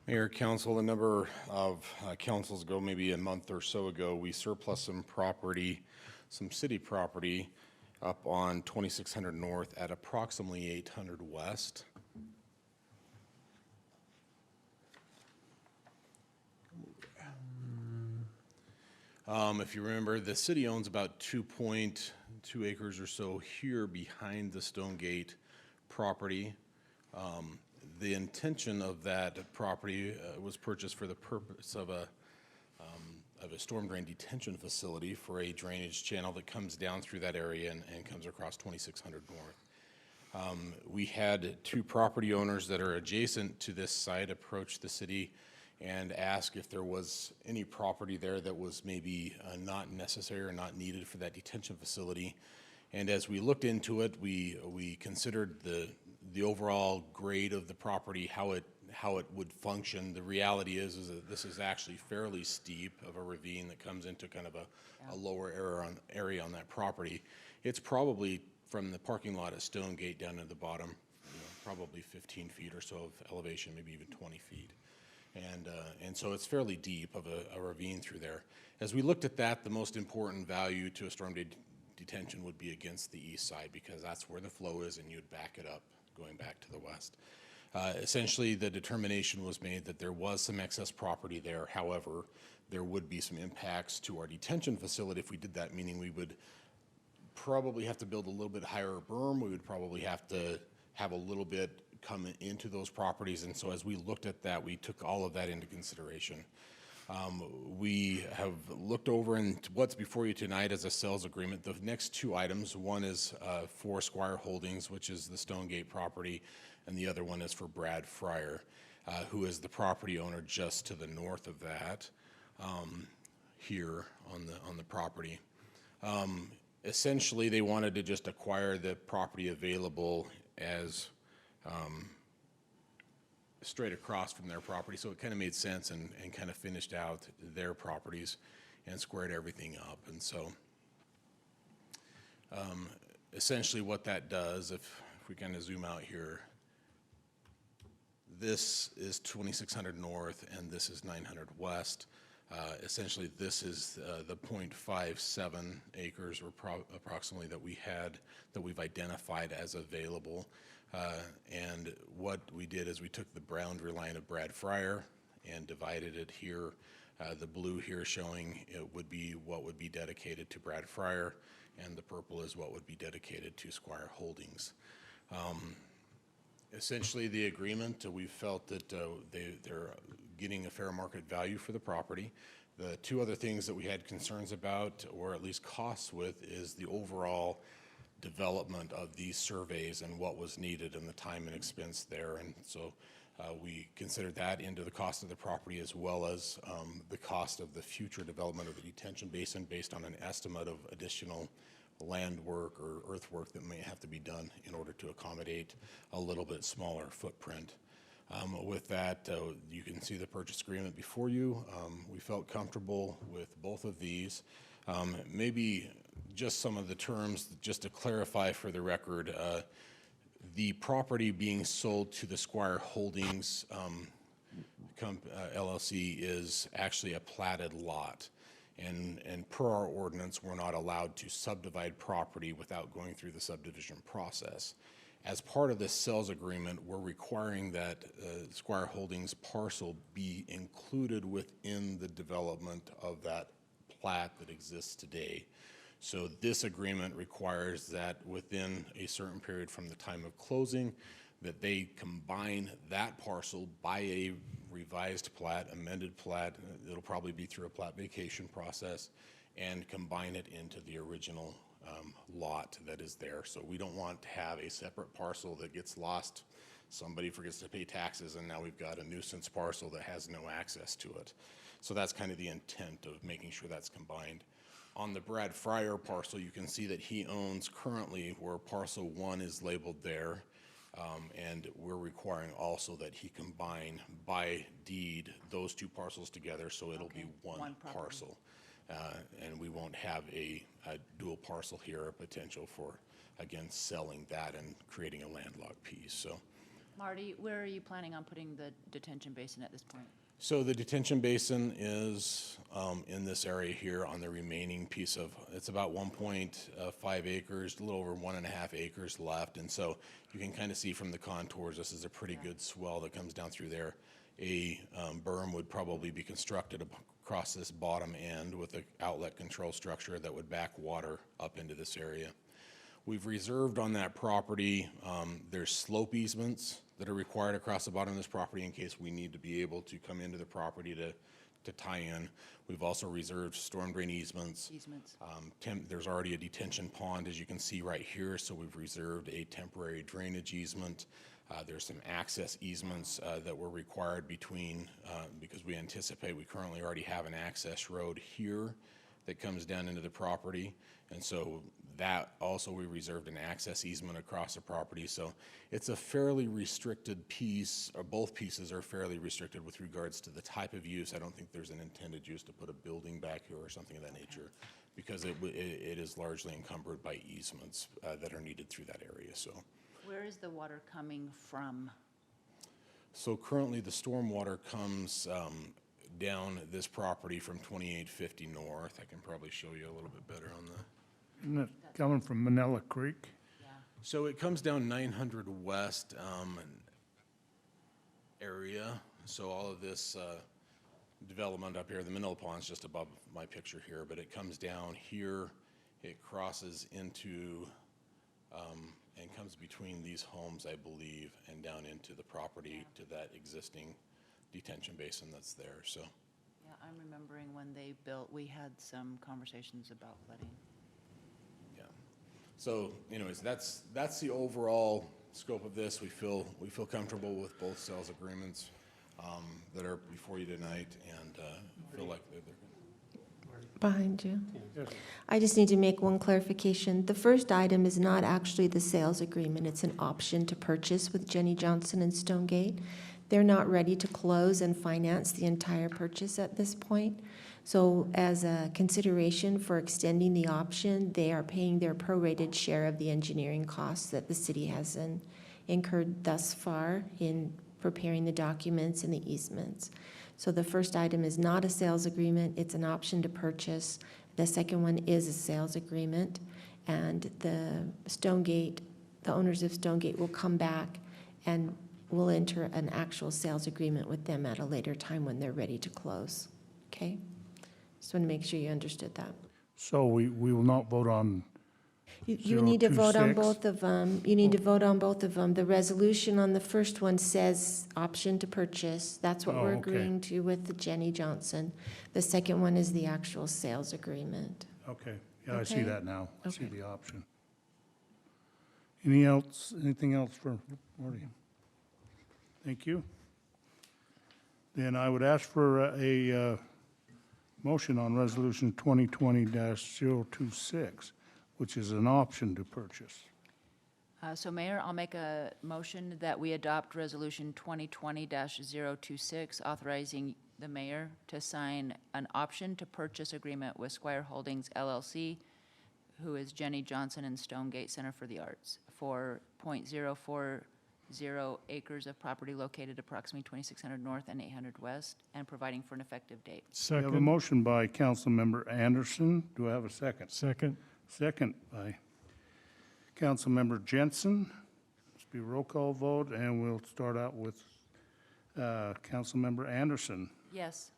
Mayor, council, a number of councils ago, maybe a month or so ago, we surplus some property, some city property up on 2600 North at approximately 800 West. If you remember, the city owns about 2.2 acres or so here behind the Stonegate property. The intention of that property was purchased for the purpose of a storm drain detention facility for a drainage channel that comes down through that area and comes across 2600 North. We had two property owners that are adjacent to this site approach the city and ask if there was any property there that was maybe not necessary or not needed for that detention facility. And as we looked into it, we considered the overall grade of the property, how it would function. The reality is that this is actually fairly steep of a ravine that comes into kind of a lower area on that property. It's probably from the parking lot at Stonegate down to the bottom, probably 15 feet or so of elevation, maybe even 20 feet. And so it's fairly deep of a ravine through there. As we looked at that, the most important value to a storm detention would be against the east side, because that's where the flow is and you'd back it up going back to the west. Essentially, the determination was made that there was some excess property there. However, there would be some impacts to our detention facility if we did that, meaning we would probably have to build a little bit higher berm. We would probably have to have a little bit come into those properties. And so as we looked at that, we took all of that into consideration. We have looked over, and what's before you tonight is a sales agreement. The next two items, one is for Squire Holdings, which is the Stonegate property, and the other one is for Brad Fryer, who is the property owner just to the north of that, here on the property. Essentially, they wanted to just acquire the property available as straight across from their property, so it kind of made sense and kind of finished out their properties and squared everything up. And so essentially what that does, if we kind of zoom out here, this is 2600 North and this is 900 West. Essentially this is the 0.57 acres or approximately that we've identified as available. And what we did is we took the boundary line of Brad Fryer and divided it here. The blue here showing it would be what would be dedicated to Brad Fryer, and the purple is what would be dedicated to Squire Holdings. Essentially, the agreement, we felt that they're getting a fair market value for the property. The two other things that we had concerns about, or at least costs with, is the overall development of these surveys and what was needed and the time and expense there. And so we considered that into the cost of the property, as well as the cost of the future development of the detention basin based on an estimate of additional land work or earthwork that may have to be done in order to accommodate a little bit smaller footprint. With that, you can see the purchase agreement before you. We felt comfortable with both of these. Maybe just some of the terms, just to clarify for the record, the property being sold to the Squire Holdings LLC is actually a platted lot. And per our ordinance, we're not allowed to subdivide property without going through the subdivision process. As part of this sales agreement, we're requiring that Squire Holdings parcel be included within the development of that plat that exists today. So this agreement requires that within a certain period from the time of closing, that they combine that parcel by a revised plat, amended plat. It'll probably be through a plat vacation process, and combine it into the original lot that is there. So we don't want to have a separate parcel that gets lost. Somebody forgets to pay taxes, and now we've got a nuisance parcel that has no access to it. So that's kind of the intent of making sure that's combined. On the Brad Fryer parcel, you can see that he owns currently where parcel 1 is labeled there. And we're requiring also that he combine by deed those two parcels together, so it'll be one parcel. And we won't have a dual parcel here, a potential for, again, selling that and creating a landlocked piece. So Marty, where are you planning on putting the detention basin at this point? So the detention basin is in this area here on the remaining piece of, it's about 1.5 acres, a little over 1.5 acres left. And so you can kind of see from the contours, this is a pretty good swell that comes down through there. A berm would probably be constructed across this bottom end with an outlet control structure that would back water up into this area. We've reserved on that property, there's slope easements that are required across the bottom of this property in case we need to be able to come into the property to tie in. We've also reserved storm drain easements. There's already a detention pond, as you can see right here, so we've reserved a temporary drainage easement. There's some access easements that were required between, because we anticipate we currently already have an access road here that comes down into the property. And so that also, we reserved an access easement across the property. So it's a fairly restricted piece, or both pieces are fairly restricted with regards to the type of use. I don't think there's an intended use to put a building back here or something of that nature, because it is largely encumbered by easements that are needed through that area. So Where is the water coming from? So currently, the stormwater comes down this property from 2850 north. I can probably show you a little bit better on the. Isn't it coming from Manila Creek? So it comes down 900 west area. So all of this development up here, the Manila Pond's just above my picture here, but it comes down here, it crosses into and comes between these homes, I believe, and down into the property to that existing detention basin that's there. So Yeah, I'm remembering when they built, we had some conversations about flooding. yeah. So anyways, that's the overall scope of this. We feel comfortable with both sales agreements that are before you tonight, and feel like they're good. Behind you. Yes. I just need to make one clarification. The first item is not actually the sales agreement. It's an option to purchase with Jenny Johnson and Stonegate. They're not ready to close and finance the entire purchase at this point. So as a consideration for extending the option, they are paying their prorated share of the engineering costs that the city has incurred thus far in preparing the documents and the easements. So the first item is not a sales agreement, it's an option to purchase. The second one is a sales agreement, and the owners of Stonegate will come back and we'll enter an actual sales agreement with them at a later time when they're ready to close. Okay? Just want to make sure you understood that. So we will not vote on, You need to vote on 026. both of them. You need to vote on both of them. The resolution on the first one says option to purchase. That's what Oh, we're okay. agreeing to with the Jenny Johnson. The second one is the actual sales agreement. okay, yeah, I see Okay. that now. I see Okay. the option. Anything else for Marty? Thank you. Then I would ask for a motion on Resolution 2020-026, which is an option to purchase. So Mayor, I'll make a motion that we adopt Resolution 2020-026, authorizing the mayor to sign an option to purchase agreement with Squire Holdings LLC, who is Jenny Johnson and Stonegate Center for the Arts, for .040 acres of property located approximately 2600 north and 800 west, and providing for an effective date. We have a Second. motion by Councilmember Anderson. Do I have a second? Second. Second by Councilmember Jensen. This will be a roll call vote, and we'll start out with Councilmember Anderson, Yes.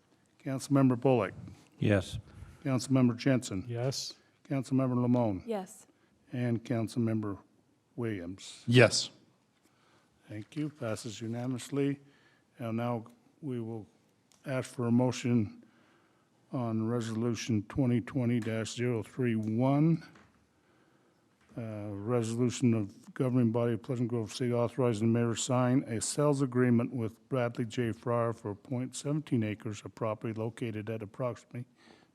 Councilmember Bullock, Yes. Councilmember Jensen, Yes. Councilmember Lemone, Yes. and Councilmember Williams. Yes. Thank you. Passes unanimously. And now we will ask for a motion on Resolution 2020-031. Resolution of governing body of Pleasant Grove City authorizing the mayor to sign a sales agreement with Bradley J. Fryer for .17 acres of property located at approximately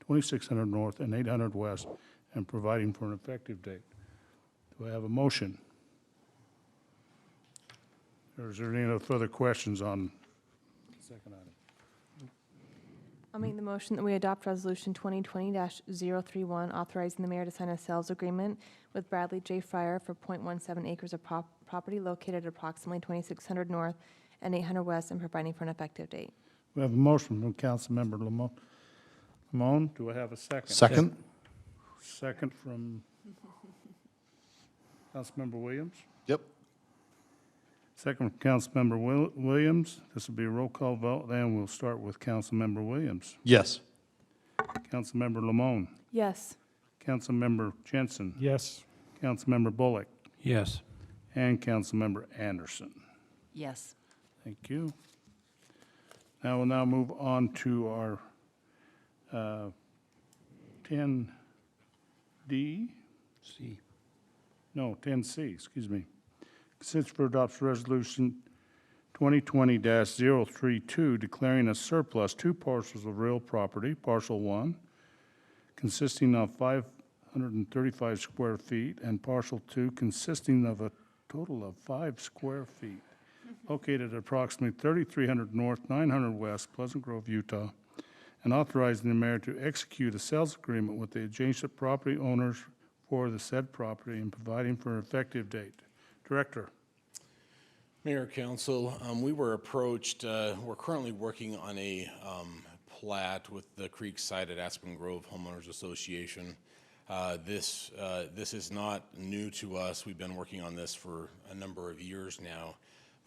2600 north and 800 west, and providing for an effective date. Do I have a motion? Or is there any other further questions on the second item? I'll make the motion that we adopt Resolution 2020-031, authorizing the mayor to sign a sales agreement with Bradley J. Fryer for .17 acres of property located at approximately 2600 North and 800 West and providing for an effective date. We have a motion from Councilmember Lemone. Do I have a second? Second? Second from Councilmember Williams. Yep. Second from Councilmember Williams. This will be a roll call vote, then we'll start with Councilmember Williams. Yes. Councilmember Lemone. Yes. Councilmember Jensen. Yes. Councilmember Bullock. Yes. And Councilmember Anderson. Yes. Thank you. Now we'll now move on to our 10D, C. no, 10C, excuse me. Consider for adoption resolution 2020-032, declaring a surplus 2 parcels of real property, parcel 1, consisting of 535 square feet, and parcel 2, consisting of a total of 5 square feet, located at approximately 3300 North, 900 West, Pleasant Grove, Utah, and authorizing the mayor to execute a sales agreement with the adjacent property owners for the said property and providing for an effective date. Director. Mayor, Council, we were approached, we're currently working on a plat with the Creekside at Aspen Grove Homeowners Association. This is not new to us. We've been working on this for a number of years now.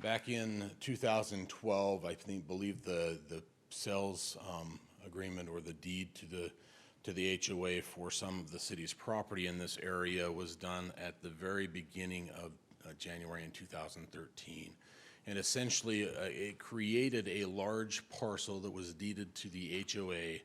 Back in 2012, I believe the sales agreement or the deed to the HOA for some of the city's property in this area was done at the very beginning of January in 2013. And essentially, it created a large parcel that was deeded to the HOA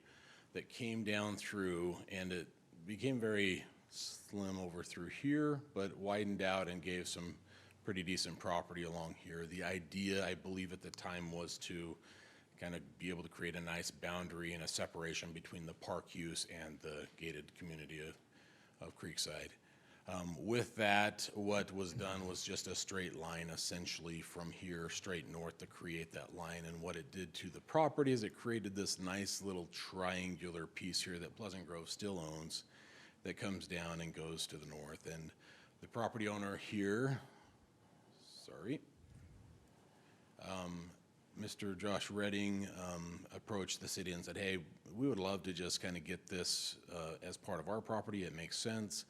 that came down through, and it became very slim over through here, but widened out and gave some pretty decent property along here. The idea, I believe at the time, was to kind of be able to create a nice boundary and a separation between the park use and the gated community of Creekside. With that, what was done was just a straight line essentially from here straight north to create that line. And what it did to the property is it created this nice little triangular piece here that Pleasant Grove still owns that comes down and goes to the north. And the property owner here, Mr. Josh Redding approached the city and said, hey, we would love to just kind of get this as part of our property. It makes sense.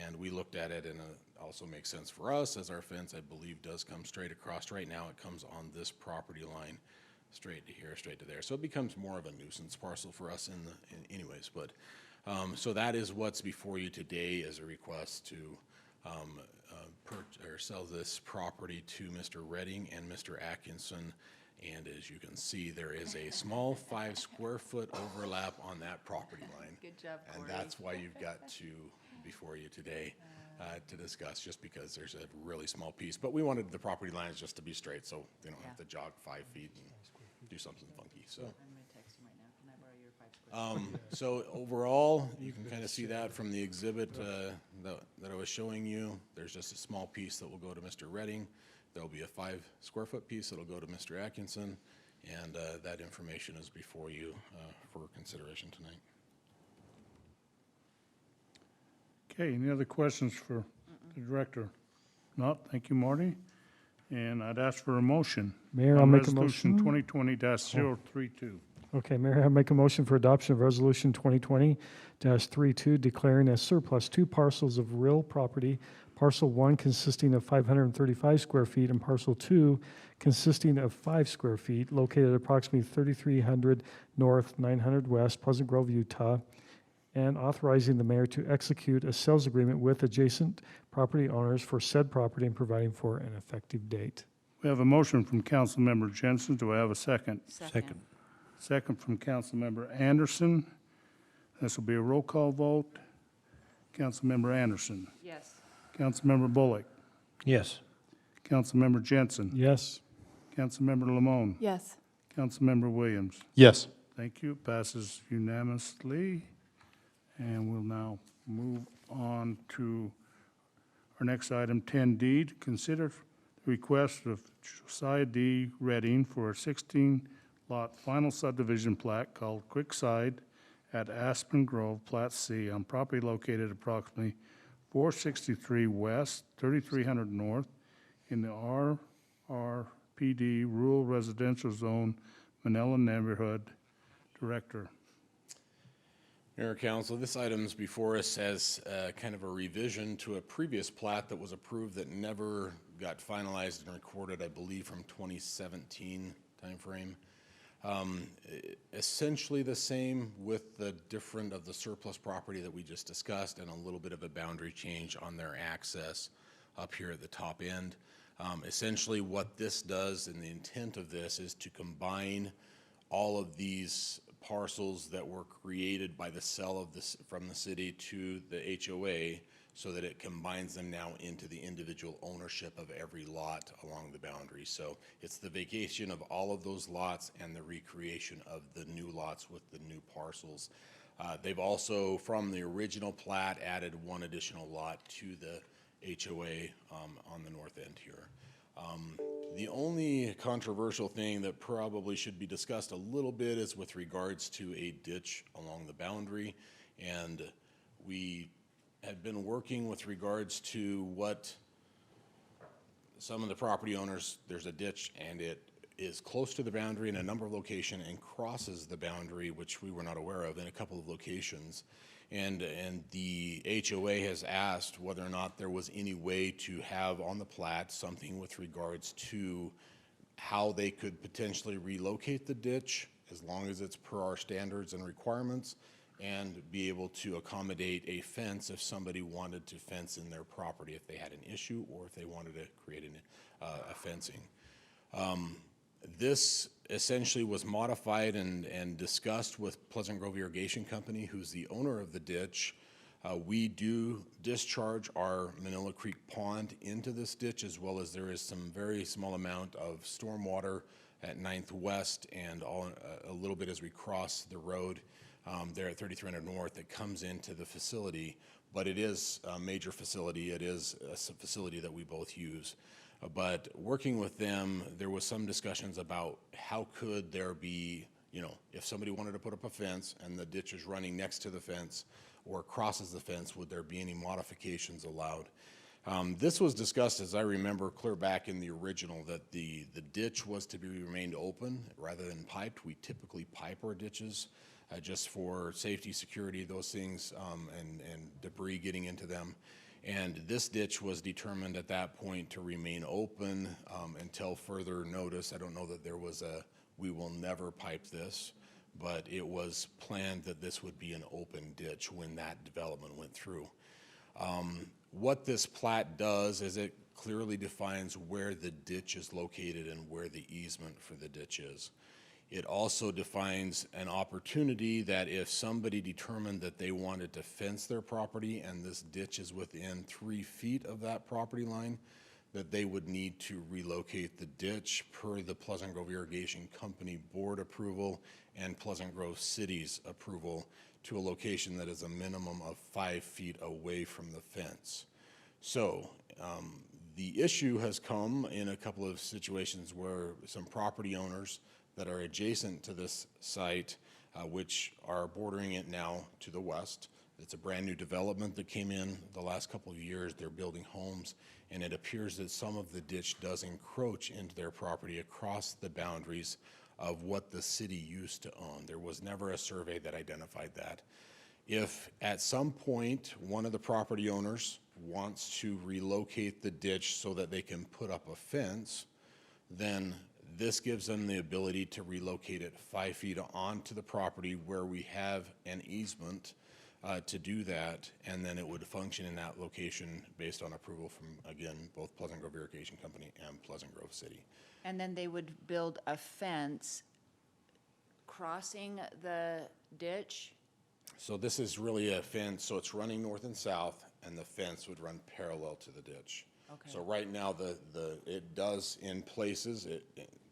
And we looked at it, and it also makes sense for us, as our fence, I believe, does come straight across. Right now, it comes on this property line, straight to here, straight to there. So it becomes more of a nuisance parcel for us anyways. But so that is what's before you today as a request to sell this property to Mr. Redding and Mr. Atkinson. And as you can see, there is a small 5 square foot overlap on that property line. Good job, Corey. And that's why you've got before you today to discuss, just because there's a really small piece. But we wanted the property lines just to be straight, so they don't have to jog 5 feet and do something funky. So, I'm going to text him right now. Can I borrow your 5 square? so overall, you can kind of see that from the exhibit that I was showing you. There's just a small piece that will go to Mr. Redding. There'll be a 5 square foot piece that'll go to Mr. Atkinson, and that information is before you for consideration tonight. Okay, any other questions for the director? Not, thank you, Marty. And I'd ask for a motion. Mayor, I'll on make a motion. Resolution 2020-032. Okay, Mayor, I make a motion for adoption of Resolution 2020-32, declaring as surplus 2 parcels of real property, parcel 1 consisting of 535 square feet and parcel 2 consisting of 5 square feet, located at approximately 3300 North, 900 West, Pleasant Grove, Utah, and authorizing the mayor to execute a sales agreement with adjacent property owners for said property and providing for an effective date. We have a motion from Councilmember Jensen. Do I have a second? Second. Second from Councilmember Anderson. This will be a roll call vote. Councilmember Anderson. Yes. Councilmember Bullock. Yes. Councilmember Jensen. Yes. Councilmember Lemone. Yes. Councilmember Williams. Yes. Thank you. Passes unanimously. And we'll now move on to our next item, 10D, to consider the request of Josiah D. Redding for a 16 lot final subdivision plat called Quickside at Aspen Grove, Plat C, on property located approximately 463 west, 3300 north, in the RRPD Rural Residential Zone, Manila Neighborhood. Director. Mayor, Council, this item's before us as kind of a revision to a previous plat that was approved that never got finalized and recorded, I believe, from 2017 timeframe. Essentially the same with the different of the surplus property that we just discussed and a little bit of a boundary change on their access up here at the top end. Essentially what this does and the intent of this is to combine all of these parcels that were created by the sale of this from the city to the HOA so that it combines them now into the individual ownership of every lot along the boundary. So it's the vacation of all of those lots and the recreation of the new lots with the new parcels. They've also, from the original plat, added one additional lot to the HOA on the north end here. The only controversial thing that probably should be discussed a little bit is with regards to a ditch along the boundary. And we had been working with regards to what some of the property owners, there's a ditch and it is close to the boundary in a number of locations and crosses the boundary, which we were not aware of in a couple of locations. And the HOA has asked whether or not there was any way to have on the plat something with regards to how they could potentially relocate the ditch as long as it's per our standards and requirements, and be able to accommodate a fence if somebody wanted to fence in their property, if they had an issue or if they wanted to create a fencing. This essentially was modified and discussed with Pleasant Grove Irrigation Company, who's the owner of the ditch. We do discharge our Manila Creek Pond into this ditch, as well as there is some very small amount of stormwater at 9th West and a little bit as we cross the road there at 3300 North that comes into the facility. But it is a major facility. It is a facility that we both use. But working with them, there was some discussions about how could there be, you know, if somebody wanted to put up a fence and the ditch is running next to the fence or crosses the fence, would there be any modifications allowed? This was discussed, as I remember, clear back in the original, that the ditch was to be remained open rather than piped. We typically pipe our ditches just for safety, security, those things, and debris getting into them. And this ditch was determined at that point to remain open until further notice. I don't know that there was we will never pipe this, but it was planned that this would be an open ditch when that development went through. What this plat does is it clearly defines where the ditch is located and where the easement for the ditch is. It also defines an opportunity that if somebody determined that they wanted to fence their property and this ditch is within 3 feet of that property line, that they would need to relocate the ditch per the Pleasant Grove Irrigation Company board approval and Pleasant Grove City's approval to a location that is a minimum of 5 feet away from the fence. So the issue has come in a couple of situations where some property owners that are adjacent to this site, which are bordering it now to the west. It's a brand new development that came in the last couple of years. They're building homes, and it appears that some of the ditch does encroach into their property across the boundaries of what the city used to own. There was never a survey that identified that. If at some point one of the property owners wants to relocate the ditch so that they can put up a fence, then this gives them the ability to relocate it 5 feet onto the property where we have an easement to do that, and then it would function in that location based on approval from, again, both Pleasant Grove Irrigation Company and Pleasant Grove City. And then they would build a fence crossing the ditch? So this is really a fence, so it's running north and south, and the fence would run parallel to the ditch. Okay. So right now, it does in places,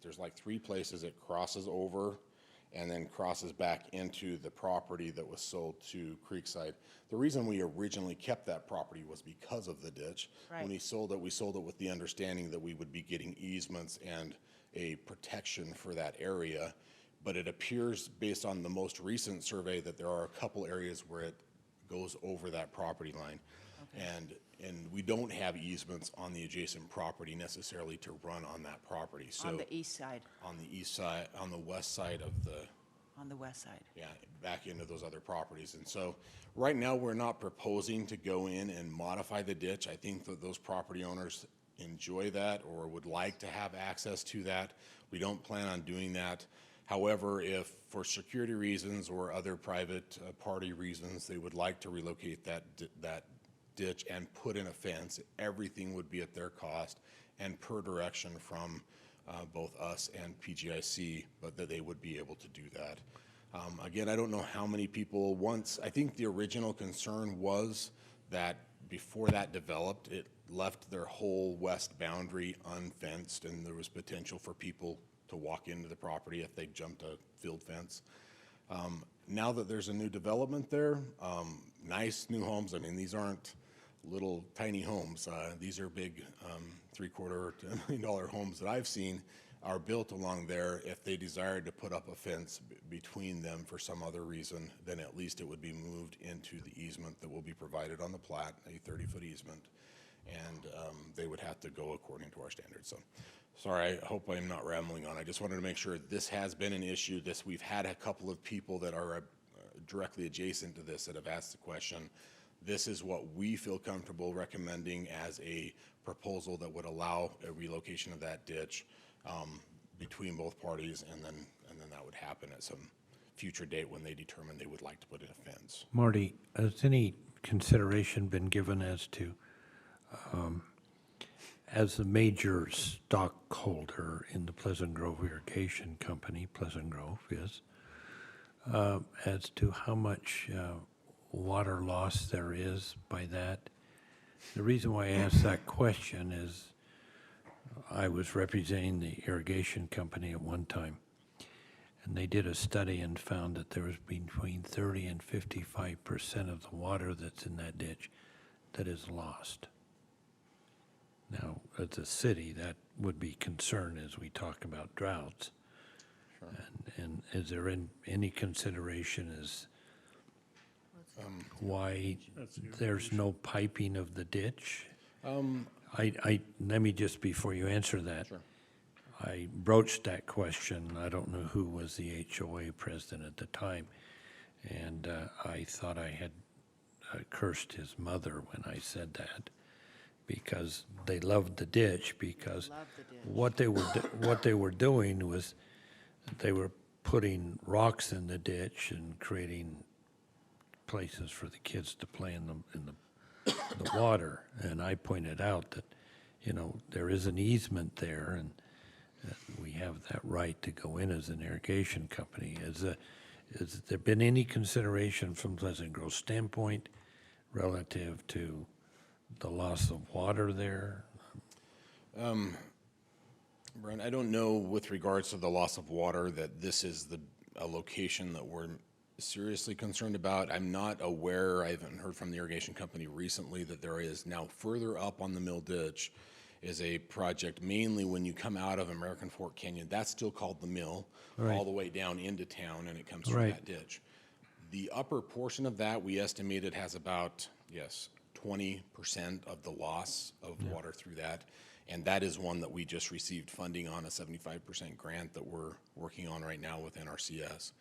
there's like 3 places it crosses over and then crosses back into the property that was sold to Creekside. The reason we originally kept that property was because of the ditch. Right. When we sold it with the understanding that we would be getting easements and a protection for that area. but it appears, based on the most recent survey, that there are a couple areas where it goes over that property line. And we don't have easements on the adjacent property necessarily to run on that property, so. On the east side, On the east side, on the west side of the, on the west side. yeah, back into those other properties. And so, right now, we're not proposing to go in and modify the ditch. I think that those property owners enjoy that or would like to have access to that. We don't plan on doing that. However, if for security reasons or other private party reasons, they would like to relocate that ditch and put in a fence, everything would be at their cost and per direction from both us and PGIC, but that they would be able to do that. Again, I don't know how many people once, I think the original concern was that before that developed, it left their whole west boundary unfenced and there was potential for people to walk into the property if they jumped a field fence. Now that there's a new development there, nice new homes, I mean, these aren't little tiny homes. These are big $750,000 to $1 million homes that I've seen are built along there. If they desired to put up a fence between them for some other reason, then at least it would be moved into the easement that will be provided on the plat, a 30-foot easement, and they would have to go according to our standards. So, sorry, I hope I'm not rambling on. I just wanted to make sure this has been an issue. We've had a couple of people that are directly adjacent to this that have asked the question. This is what we feel comfortable recommending as a proposal that would allow a relocation of that ditch between both parties, and then that would happen at some future date when they determine they would like to put in a fence. Marty, has any consideration been given as to, as the major stockholder in the Pleasant Grove Irrigation Company, Pleasant Grove is, as to how much water loss there is by that? The reason why I asked that question is I was representing the irrigation company at one time, and they did a study and found that there was between 30 and 55% of the water that's in that ditch that is lost. Now, as a city, that would be concern as we talk about droughts. Sure. And is there any consideration as why there's no piping of the ditch? Let me just, before you answer that, sure. I broached that question. I don't know who was the HOA president at the time, and I thought I had cursed his mother when I said that, because they loved the ditch, because what they were doing was they were putting rocks in the ditch and creating places for the kids to play in the water. And I pointed out that, you know, there is an easement there, and we have that right to go in as an irrigation company. Has there been any consideration from Pleasant Grove's standpoint relative to the loss of water there? Brian, I don't know with regards to the loss of water that this is a location that we're seriously concerned about. I'm not aware, I haven't heard from the irrigation company recently, that there is now further up on the mill ditch is a project, mainly when you come out of American Fork Canyon, that's still called the mill, right, all the way down into town, and it comes through that ditch. The upper portion of that, we estimated, has about, 20% of the loss of water through that. And that is one that we just received funding on, a 75% grant that we're working on right now with NRCS.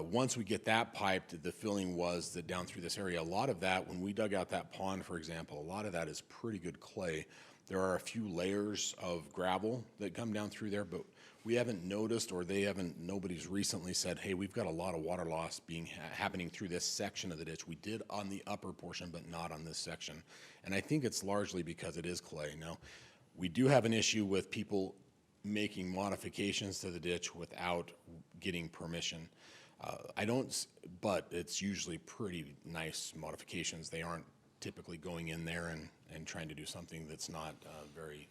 Once we get that piped, the feeling was that down through this area, a lot of that, when we dug out that pond, for example, a lot of that is pretty good clay. There are a few layers of gravel that come down through there, but we haven't noticed, or nobody's recently said, hey, we've got a lot of water loss happening through this section of the ditch. We did on the upper portion, but not on this section. And I think it's largely because it is clay. Now, we do have an issue with people making modifications to the ditch without getting permission. But it's usually pretty nice modifications. They aren't typically going in there and trying to do something that's not very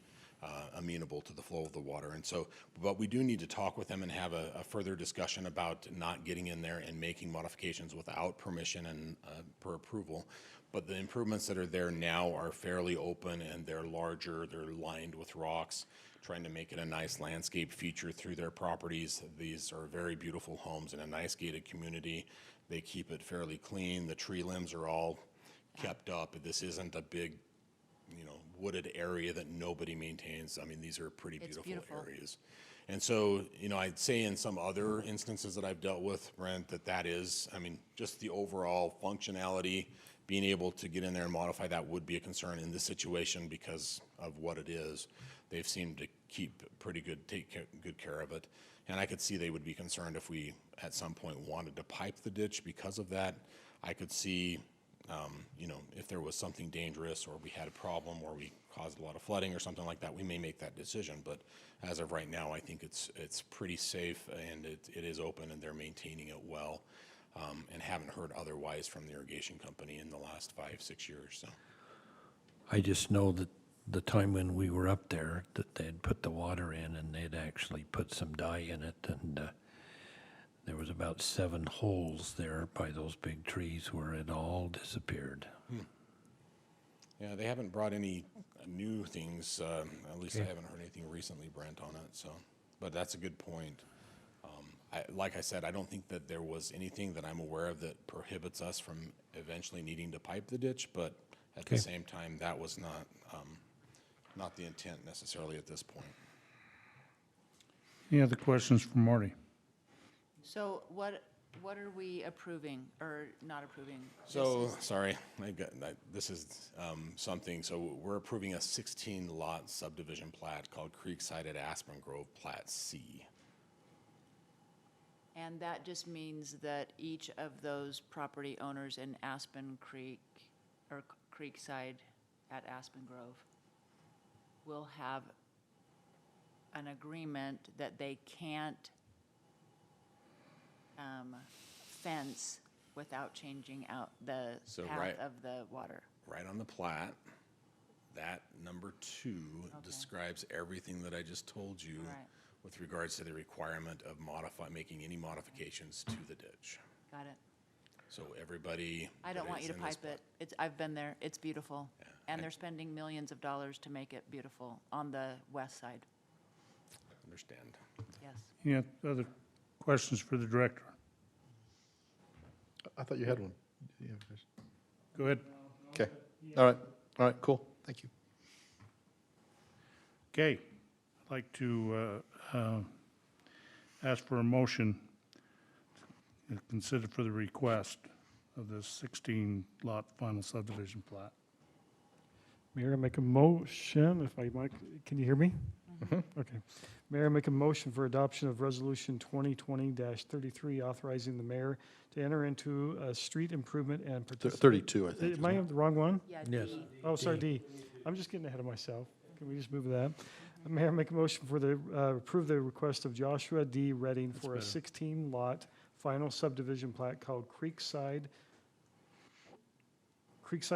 amenable to the flow of the water. And so, but we do need to talk with them and have a further discussion about not getting in there and making modifications without permission and per approval. But the improvements that are there now are fairly open and they're larger, they're lined with rocks, trying to make it a nice landscape feature through their properties. These are very beautiful homes in a nice gated community. They keep it fairly clean. The tree limbs are all kept up. This isn't a big, wooded area that nobody maintains. I mean, these are pretty beautiful areas. And so, I'd say in some other instances that I've dealt with, Brent, that is, just the overall functionality, being able to get in there and modify that would be a concern in this situation because of what it is. They've seemed to take good care of it. And I could see they would be concerned if we, at some point, wanted to pipe the ditch because of that. I could see, if there was something dangerous or we had a problem or we caused a lot of flooding or something like that, we may make that decision. But as of right now, I think it's pretty safe and it is open and they're maintaining it well. And haven't heard otherwise from the irrigation company in the last 5-6 years. So I just know that the time when we were up there, that they'd put the water in and they'd actually put some dye in it, and there was about 7 holes there by those big trees where it all disappeared. Yeah, they haven't brought any new things. At least I haven't heard anything recently, Brent, on it. So, but that's a good point. Like I said, I don't think that there was anything that I'm aware of that prohibits us from eventually needing to pipe the ditch, but at the same time, that was not the intent necessarily at this point. Any other questions for Marty? So what are we approving or not approving? So, sorry, this is something, so we're approving a 16-lot subdivision plat called Creekside at Aspen Grove, Plat C. And that just means that each of those property owners in Aspen Creek or Creekside at Aspen Grove will have an agreement that they can't fence without changing out the path of the water. Right on the plat, that number 2 describes everything that I just told you. Right. With regards to the requirement of making any modifications to the ditch. Got it. So everybody. I don't want you to pipe it. I've been there. It's beautiful. Yeah. And they're spending millions of dollars to make it beautiful on the west side. Understand. Yes. Any other questions for the director? I thought you had one. Do you have a question? Go ahead. Okay. All right, cool. Thank you. Okay. I'd like to ask for a motion to consider for the request of this 16-lot final subdivision plat. Mayor, I make a motion, if I might, can you hear me? Okay. Mayor, I make a motion for adoption of Resolution 2020-33, authorizing the mayor to enter into a street improvement and participate. 32, I think. Am I on the wrong one? Yeah. Yes. D. Oh, sorry, D. I'm just getting ahead of myself. Can we just move that? Mayor, make a motion for approve the request of Joshua D. Redding for a 16-lot final subdivision plat called Creekside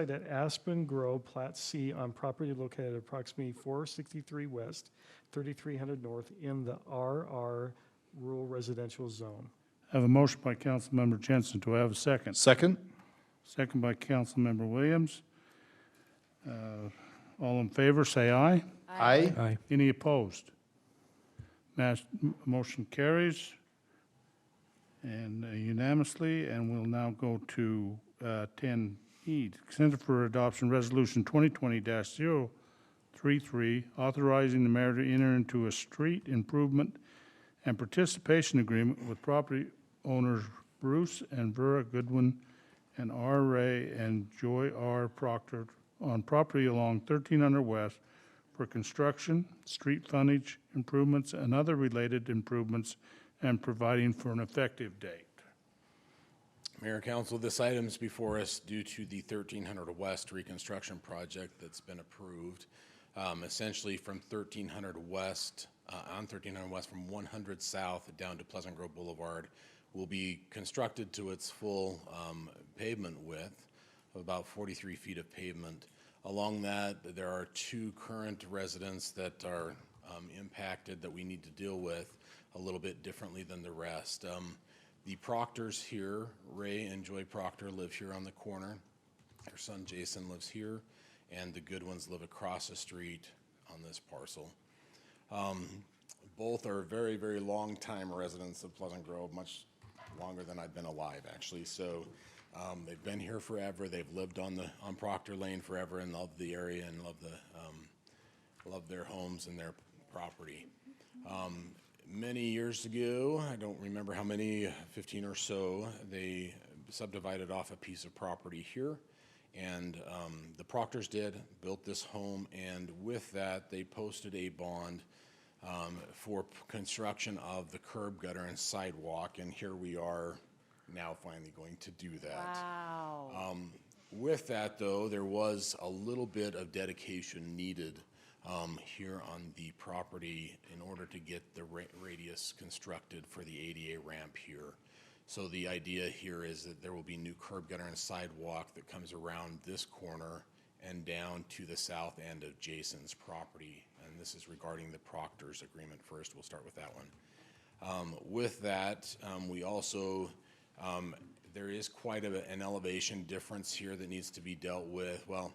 at Aspen Grove, Plat C, on property located at approximately 463 West, 3300 North in the RR Rural Residential Zone. I have a motion by Councilmember Jensen. Do I have a second? Second? Second by Councilmember Williams. All in favor, say aye. Aye. Aye. Any opposed? Motion carries and unanimously, and we'll now go to 10E. Consider for adoption Resolution 2020-033, authorizing the mayor to enter into a street improvement and participation agreement with property owners Bruce and Vera Goodwin and R. Ray and Joy R. Proctor on property along 1300 West for construction, street frontage improvements, and other related improvements, and providing for an effective date. Mayor, Council, this item's before us due to the 1300 West reconstruction project that's been approved. Essentially from 1300 West, on 1300 West from 100 South down to Pleasant Grove Boulevard will be constructed to its full pavement width of about 43 feet of pavement. Along that, there are 2 current residents that are impacted that we need to deal with a little bit differently than the rest. The Proctors here, Ray and Joy Proctor, live here on the corner. Their son Jason lives here, and the Goodwins live across the street on this parcel. Both are very, very long-time residents of Pleasant Grove, much longer than I've been alive, actually. So they've been here forever. They've lived on Proctor Lane forever and love the area and love their homes and their property. Many years ago, I don't remember how many, 15 or so, they subdivided off a piece of property here. And the Proctors built this home, and with that, they posted a bond for construction of the curb, gutter, and sidewalk, and here we are now finally going to do that. Wow. With that, though, there was a little bit of dedication needed here on the property in order to get the radius constructed for the ADA ramp here. So the idea here is that there will be new curb, gutter, and sidewalk that comes around this corner and down to the south end of Jason's property. And this is regarding the Proctors agreement first. We'll start with that one. With that, we also, there is quite an elevation difference here that needs to be dealt with. Well,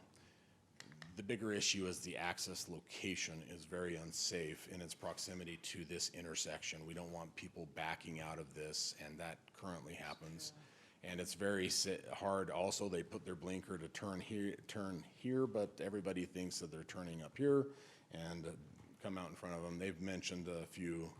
the bigger issue is the access location is very unsafe in its proximity to this intersection. We don't want people backing out of this, and that currently happens. And it's very hard. Also, they put their blinker to turn here, but everybody thinks that they're turning up here and come out in front of them. They've mentioned a few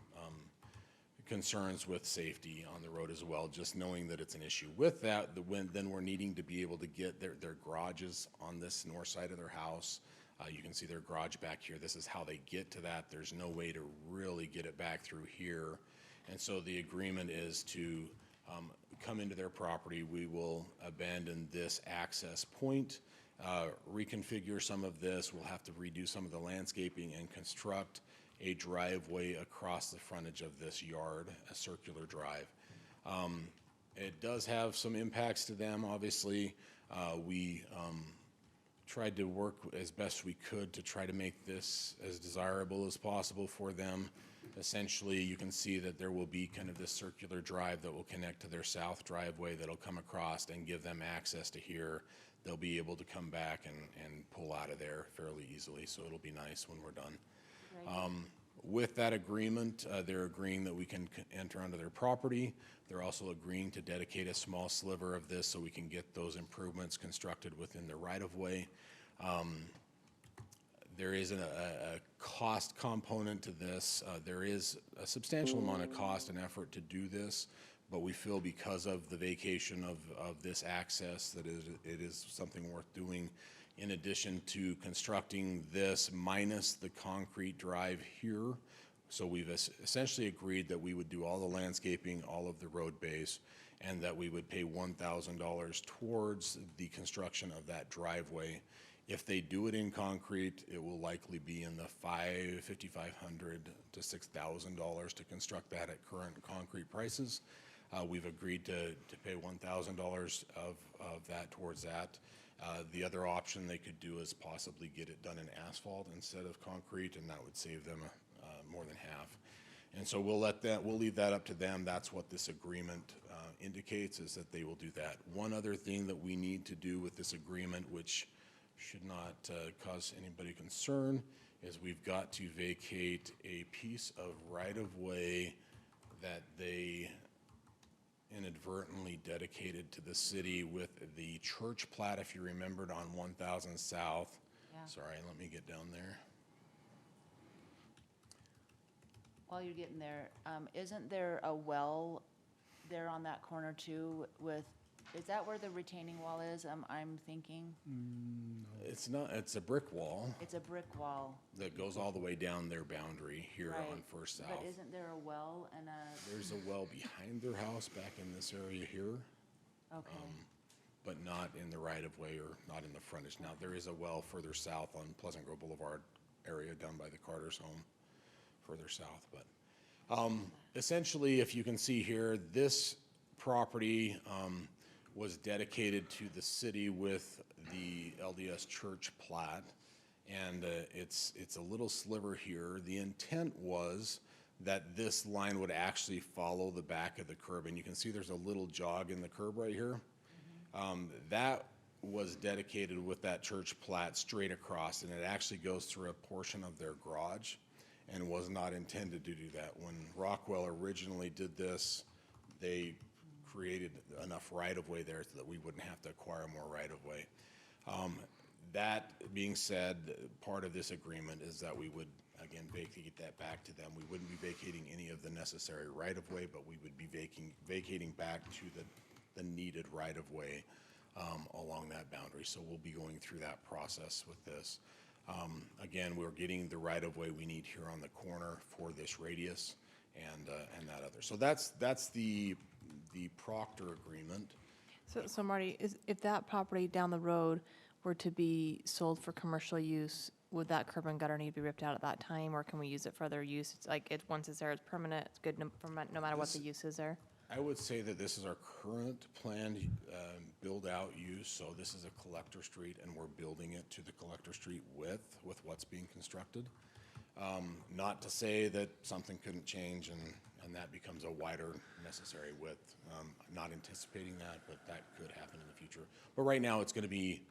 concerns with safety on the road as well, just knowing that it's an issue. With that, then we're needing to be able to get their garages on this north side of their house. You can see their garage back here. This is how they get to that. There's no way to really get it back through here. And so the agreement is to come into their property. We will abandon this access point, reconfigure some of this. We'll have to redo some of the landscaping and construct a driveway across the frontage of this yard, a circular drive. It does have some impacts to them, obviously. We tried to work as best we could to try to make this as desirable as possible for them. Essentially, you can see that there will be kind of this circular drive that will connect to their south driveway that'll come across and give them access to here. They'll be able to come back and pull out of there fairly easily, so it'll be nice when we're done. With that agreement, they're agreeing that we can enter onto their property. They're also agreeing to dedicate a small sliver of this so we can get those improvements constructed within the right-of-way. There is a cost component to this. There is a substantial amount of cost and effort to do this, but we feel because of the vacation of this access that it is something worth doing. In addition to constructing this minus the concrete drive here. So we've essentially agreed that we would do all the landscaping, all of the road base, and that we would pay $1,000 towards the construction of that driveway. If they do it in concrete, it will likely be in the $5,500 to $6,000 to construct that at current concrete prices. We've agreed to pay $1,000 of that towards that. The other option they could do is possibly get it done in asphalt instead of concrete, and that would save them more than half. And so we'll leave that up to them. That's what this agreement indicates, is that they will do that. One other thing that we need to do with this agreement, which should not cause anybody concern, is we've got to vacate a piece of right-of-way that they inadvertently dedicated to the city with the church plat, if you remembered, on 1000 South. Yeah. Sorry, let me get down there. While you're getting there, isn't there a well there on that corner too is that where the retaining wall is? I'm thinking. It's not, it's a brick wall It's a brick wall. that goes all the way down their boundary here on Right. First South. But isn't there a well and There's a well behind their house back in this area here, okay. but not in the right-of-way or not in the frontage. Now, there is a well further south on Pleasant Grove Boulevard area down by the Carter's home, further south. But essentially, if you can see here, this property, was dedicated to the city with the LDS Church Plat. And it's a little sliver here. The intent was that this line would actually follow the back of the curb. And you can see there's a little jog in the curb right here. That was dedicated with that church plat straight across, and it actually goes through a portion of their garage and was not intended to do that. When Rockwell originally did this, they created enough right-of-way there so that we wouldn't have to acquire more right-of-way. That being said, part of this agreement is that we would, again, vacate that back to them. We wouldn't be vacating any of the necessary right-of-way, but we would be vacating back to the needed right-of-way along that boundary. So we'll be going through that process with this. Again, we're getting the right-of-way we need here on the corner for this radius and that other. So that's the Proctor agreement. So Marty, if that property down the road were to be sold for commercial use, would that curb and gutter need to be ripped out at that time, or can we use it for other use? It's like, once it's there, it's permanent, it's good no matter what the use is there? I would say that this is our current planned build-out use, so this is a collector street, and we're building it to the collector street with what's being constructed. Not to say that something couldn't change and that becomes a wider necessary width. Not anticipating that, but that could happen in the future. But right now, it's going to be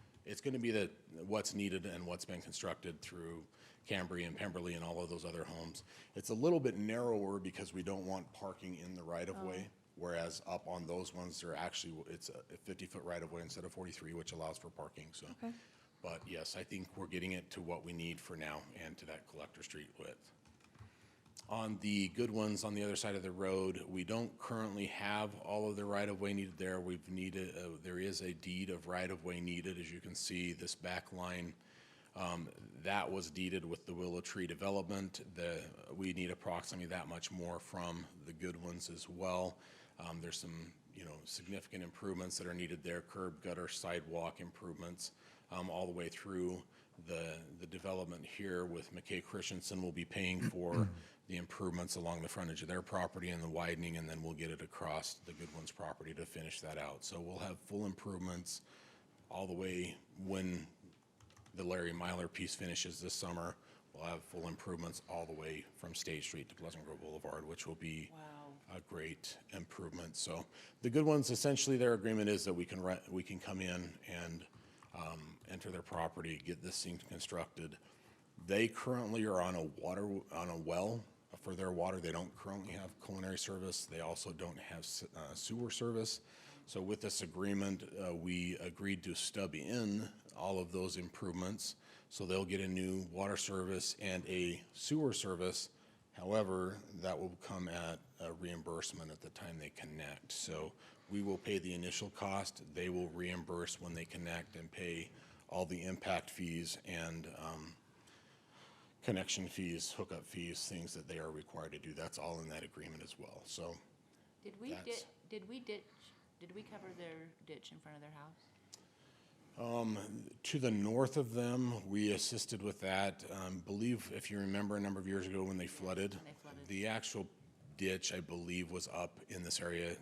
what's needed and what's been constructed through Cambry and Pemberley and all of those other homes. It's a little bit narrower because we don't want parking in the right-of-way. Whereas up on those ones, it's a 50-foot right-of-way instead of 43, which allows for parking, so. Okay. But yes, I think we're getting it to what we need for now and to that collector street width. On the good ones on the other side of the road, we don't currently have all of the right-of-way needed there. There is a deed of right-of-way needed. As you can see, this back line, that was deeded with the Willow Tree development. We need approximately that much more from the good ones as well. There's some, significant improvements that are needed there, curb, gutter, sidewalk improvements, all the way through the development here with McKay Christensen will be paying for the improvements along the frontage of their property and the widening, and then we'll get it across the good ones property to finish that out. So we'll have full improvements all the way when the Larry Myler piece finishes this summer. We'll have full improvements all the way from State Street to Pleasant Grove Boulevard, which will be a great improvement. So the good ones, essentially their agreement is that we can come in and enter their property, get this thing constructed. They currently are on a well for their water. They don't currently have culinary service. They also don't have sewer service. So with this agreement, we agreed to stub in all of those improvements. So they'll get a new water service and a sewer service. However, that will come at a reimbursement at the time they connect. So we will pay the initial cost. They will reimburse when they connect and pay all the impact fees and connection fees, hookup fees, things that they are required to do. That's all in that agreement as well. So Did we cover their ditch in front of their house? to the north of them, we assisted with that. Believe, if you remember, a number of years ago when they flooded, the actual ditch, I believe, was up in this area.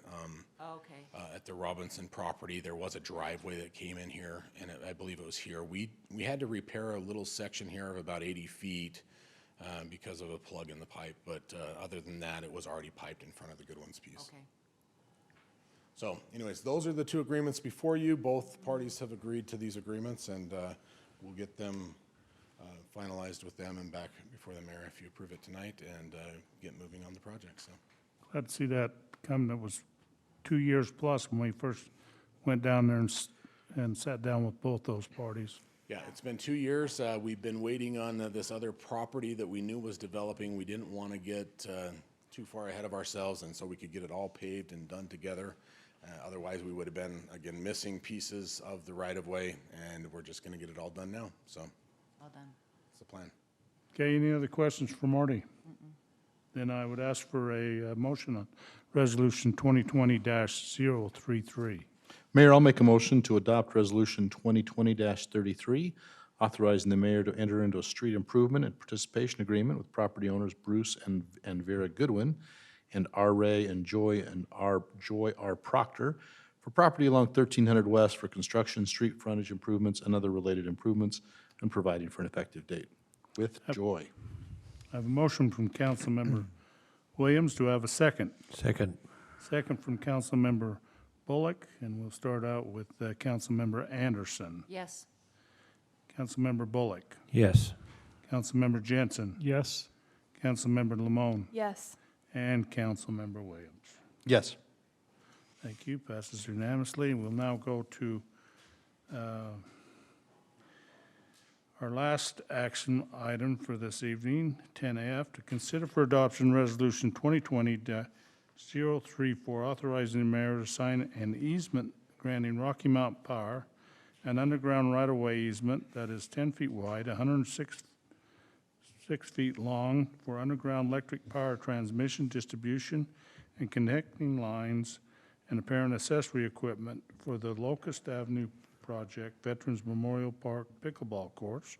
At the Robinson property, there was a driveway that came in here, and I believe it was here. We had to repair a little section here of about 80 feet because of a plug in the pipe, but other than that, it was already piped in front of the Good Ones piece. Okay. So anyways, those are the two agreements before you. Both parties have agreed to these agreements, and we'll get them finalized with them and back before the mayor if you approve it tonight, and get moving on the project. So Glad to see that come. That was 2 years plus when we first went down there and sat down with both those parties. yeah, it's been 2 years. We've been waiting on this other property that we knew was developing. We didn't want to get too far ahead of ourselves, and so we could get it all paved and done together. Otherwise, we would have been, again, missing pieces of the right-of-way, and we're just going to get it all done now. So Well done. that's the plan. Okay, any other questions for Marty? Then I would ask for a motion on Resolution 2020-033. Mayor, I'll make a motion to adopt Resolution 2020-33, authorizing the mayor to enter into a street improvement and participation agreement with property owners Bruce and Vera Goodwin and R. Ray and Joy R. Proctor for property along 1300 West for construction, street frontage improvements, and other related improvements, and providing for an effective date. With joy. I have a motion from Councilmember Williams. Do I have a second? Second. Second from Councilmember Bullock, and we'll start out with Councilmember Anderson. Yes. Councilmember Bullock. Yes. Councilmember Jensen. Yes. Councilmember Lemone. Yes. And Councilmember Williams. Yes. Thank you. Passes unanimously. We'll now go to our last action item for this evening, 10F, to consider for adoption Resolution 2020-034, authorizing the mayor to sign an easement granting Rocky Mount Power an underground right-of-way easement that is 10 feet wide, 106 feet long for underground electric power transmission, distribution, and connecting lines and apparent accessory equipment for the Locust Avenue project, Veterans Memorial Park pickleball courts,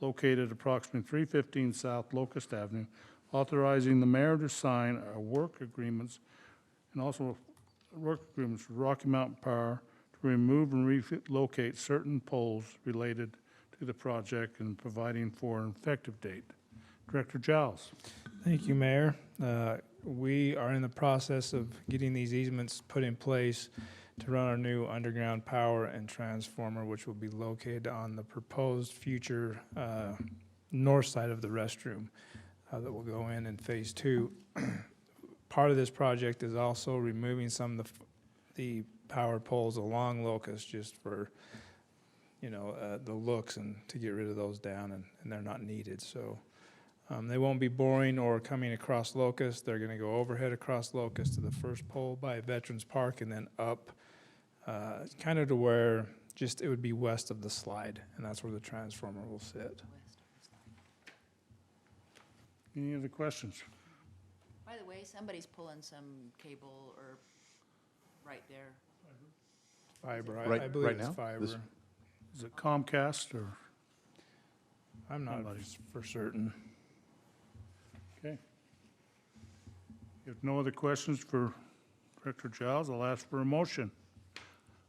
located approximately 315 South Locust Avenue, authorizing the mayor to sign work agreements and also work agreements with Rocky Mountain Power to remove and relocate certain poles related to the project and providing for an effective date. Director Giles. Thank you, Mayor. We are in the process of getting these easements put in place to run our new underground power and transformer, which will be located on the proposed future north side of the restroom that will go in Phase 2. Part of this project is also removing some of the power poles along Locust just for, the looks and to get rid of those down, and they're not needed. So they won't be boring or coming across Locust. They're going to go overhead across Locust to the first pole by Veterans Park and then up kind of to where it would be west of the slide, and that's where the transformer will sit. Any other questions? By the way, somebody's pulling some cable or right there. Fiber, Right- I believe right it's now? fiber. This- Is it Comcast or? I'm not Somebody's- for certain. Okay. If no other questions for Director Giles, I'll ask for a motion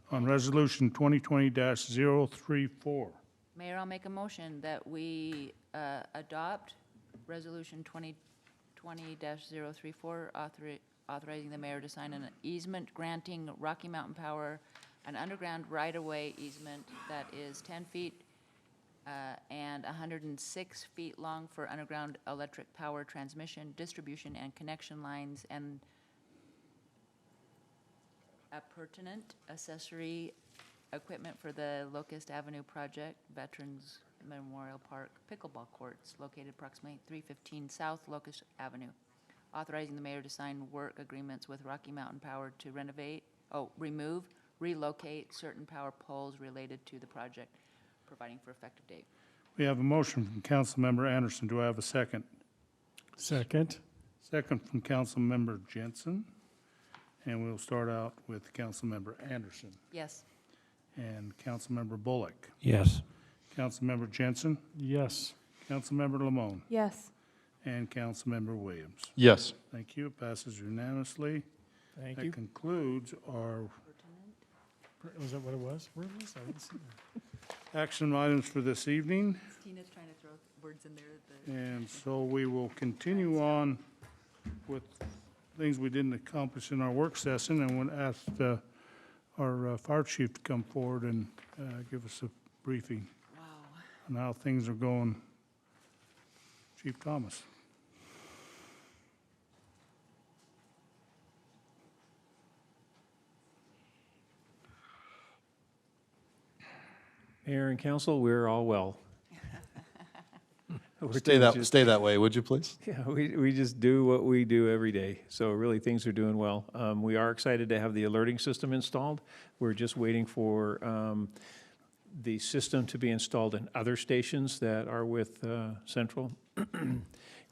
on Resolution 2020-034. Mayor, I'll make a motion that we adopt Resolution 2020-034, authorizing the mayor to sign an easement granting Rocky Mountain Power an underground right-of-way easement that is 10 feet and 106 feet long for underground electric power transmission, distribution, and connection lines, and pertinent accessory equipment for the Locust Avenue project, Veterans Memorial Park pickleball courts located approximately 315 South Locust Avenue. Authorizing the mayor to sign work agreements with Rocky Mountain Power to remove, relocate certain power poles related to the project, providing for effective date. We have a motion from Councilmember Anderson. Do I have a second? Second. Second from Councilmember Jensen. And we'll start out with Councilmember Anderson Yes. and Councilmember Bullock. Yes. Councilmember Jensen, Yes. Councilmember Lemone, Yes. and Councilmember Williams. Yes. Thank you. It passes unanimously. Thank That you. concludes our Was that what it was? Where was I? I didn't see that. action items for this evening. Tina's trying to throw words in there. And so we will continue on with things we didn't accomplish in our work session, and would ask our fire chief to come forward and give us a briefing on how things are going. Chief Thomas. Mayor and council, we're all well. Stay that way, would you please? Yeah, we just do what we do every day. So really, things are doing well. We are excited to have the alerting system installed. We're just waiting for the system to be installed in other stations that are with Central.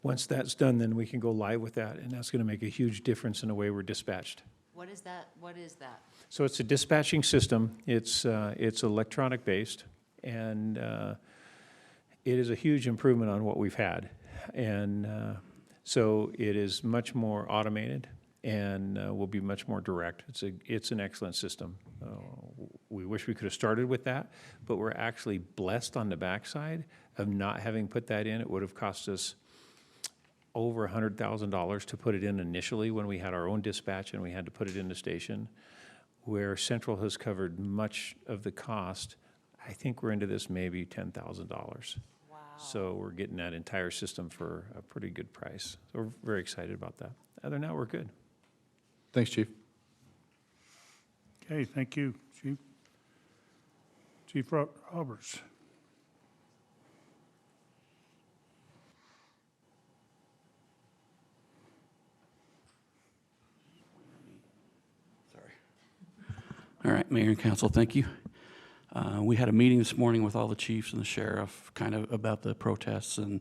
Once that's done, then we can go live with that, and that's going to make a huge difference in the way we're dispatched. What is that? What is that? So it's a dispatching system. It's electronic based, and it is a huge improvement on what we've had. And so it is much more automated. and will be much more direct. It's an excellent system. We wish we could have started with that, but we're actually blessed on the backside of not having put that in. It would have cost us over $100,000 to put it in initially when we had our own dispatch and we had to put it in the station, where Central has covered much of the cost. I think we're into this maybe $10,000. Wow. So we're getting that entire system for a pretty good price. So we're very excited about that. Other than that, we're good. Thanks, Chief. Okay, thank you, Chief. Chief Roberts. All right, Mayor and Council, thank you. We had a meeting this morning with all the chiefs and the sheriff kind of about the protests. And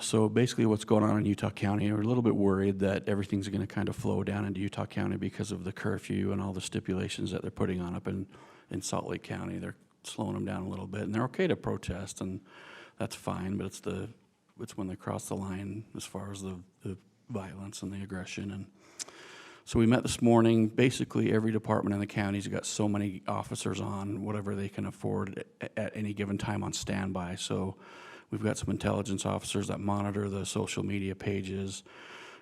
so basically what's going on in Utah County, we're a little bit worried that everything's going to kind of flow down into Utah County because of the curfew and all the stipulations that they're putting on up in Salt Lake County. They're slowing them down a little bit. And they're okay to protest, and that's fine, but it's when they cross the line as far as the violence and the aggression. And so we met this morning. Basically, every department in the county's got so many officers on, whatever they can afford at any given time on standby. So we've got some intelligence officers that monitor the social media pages,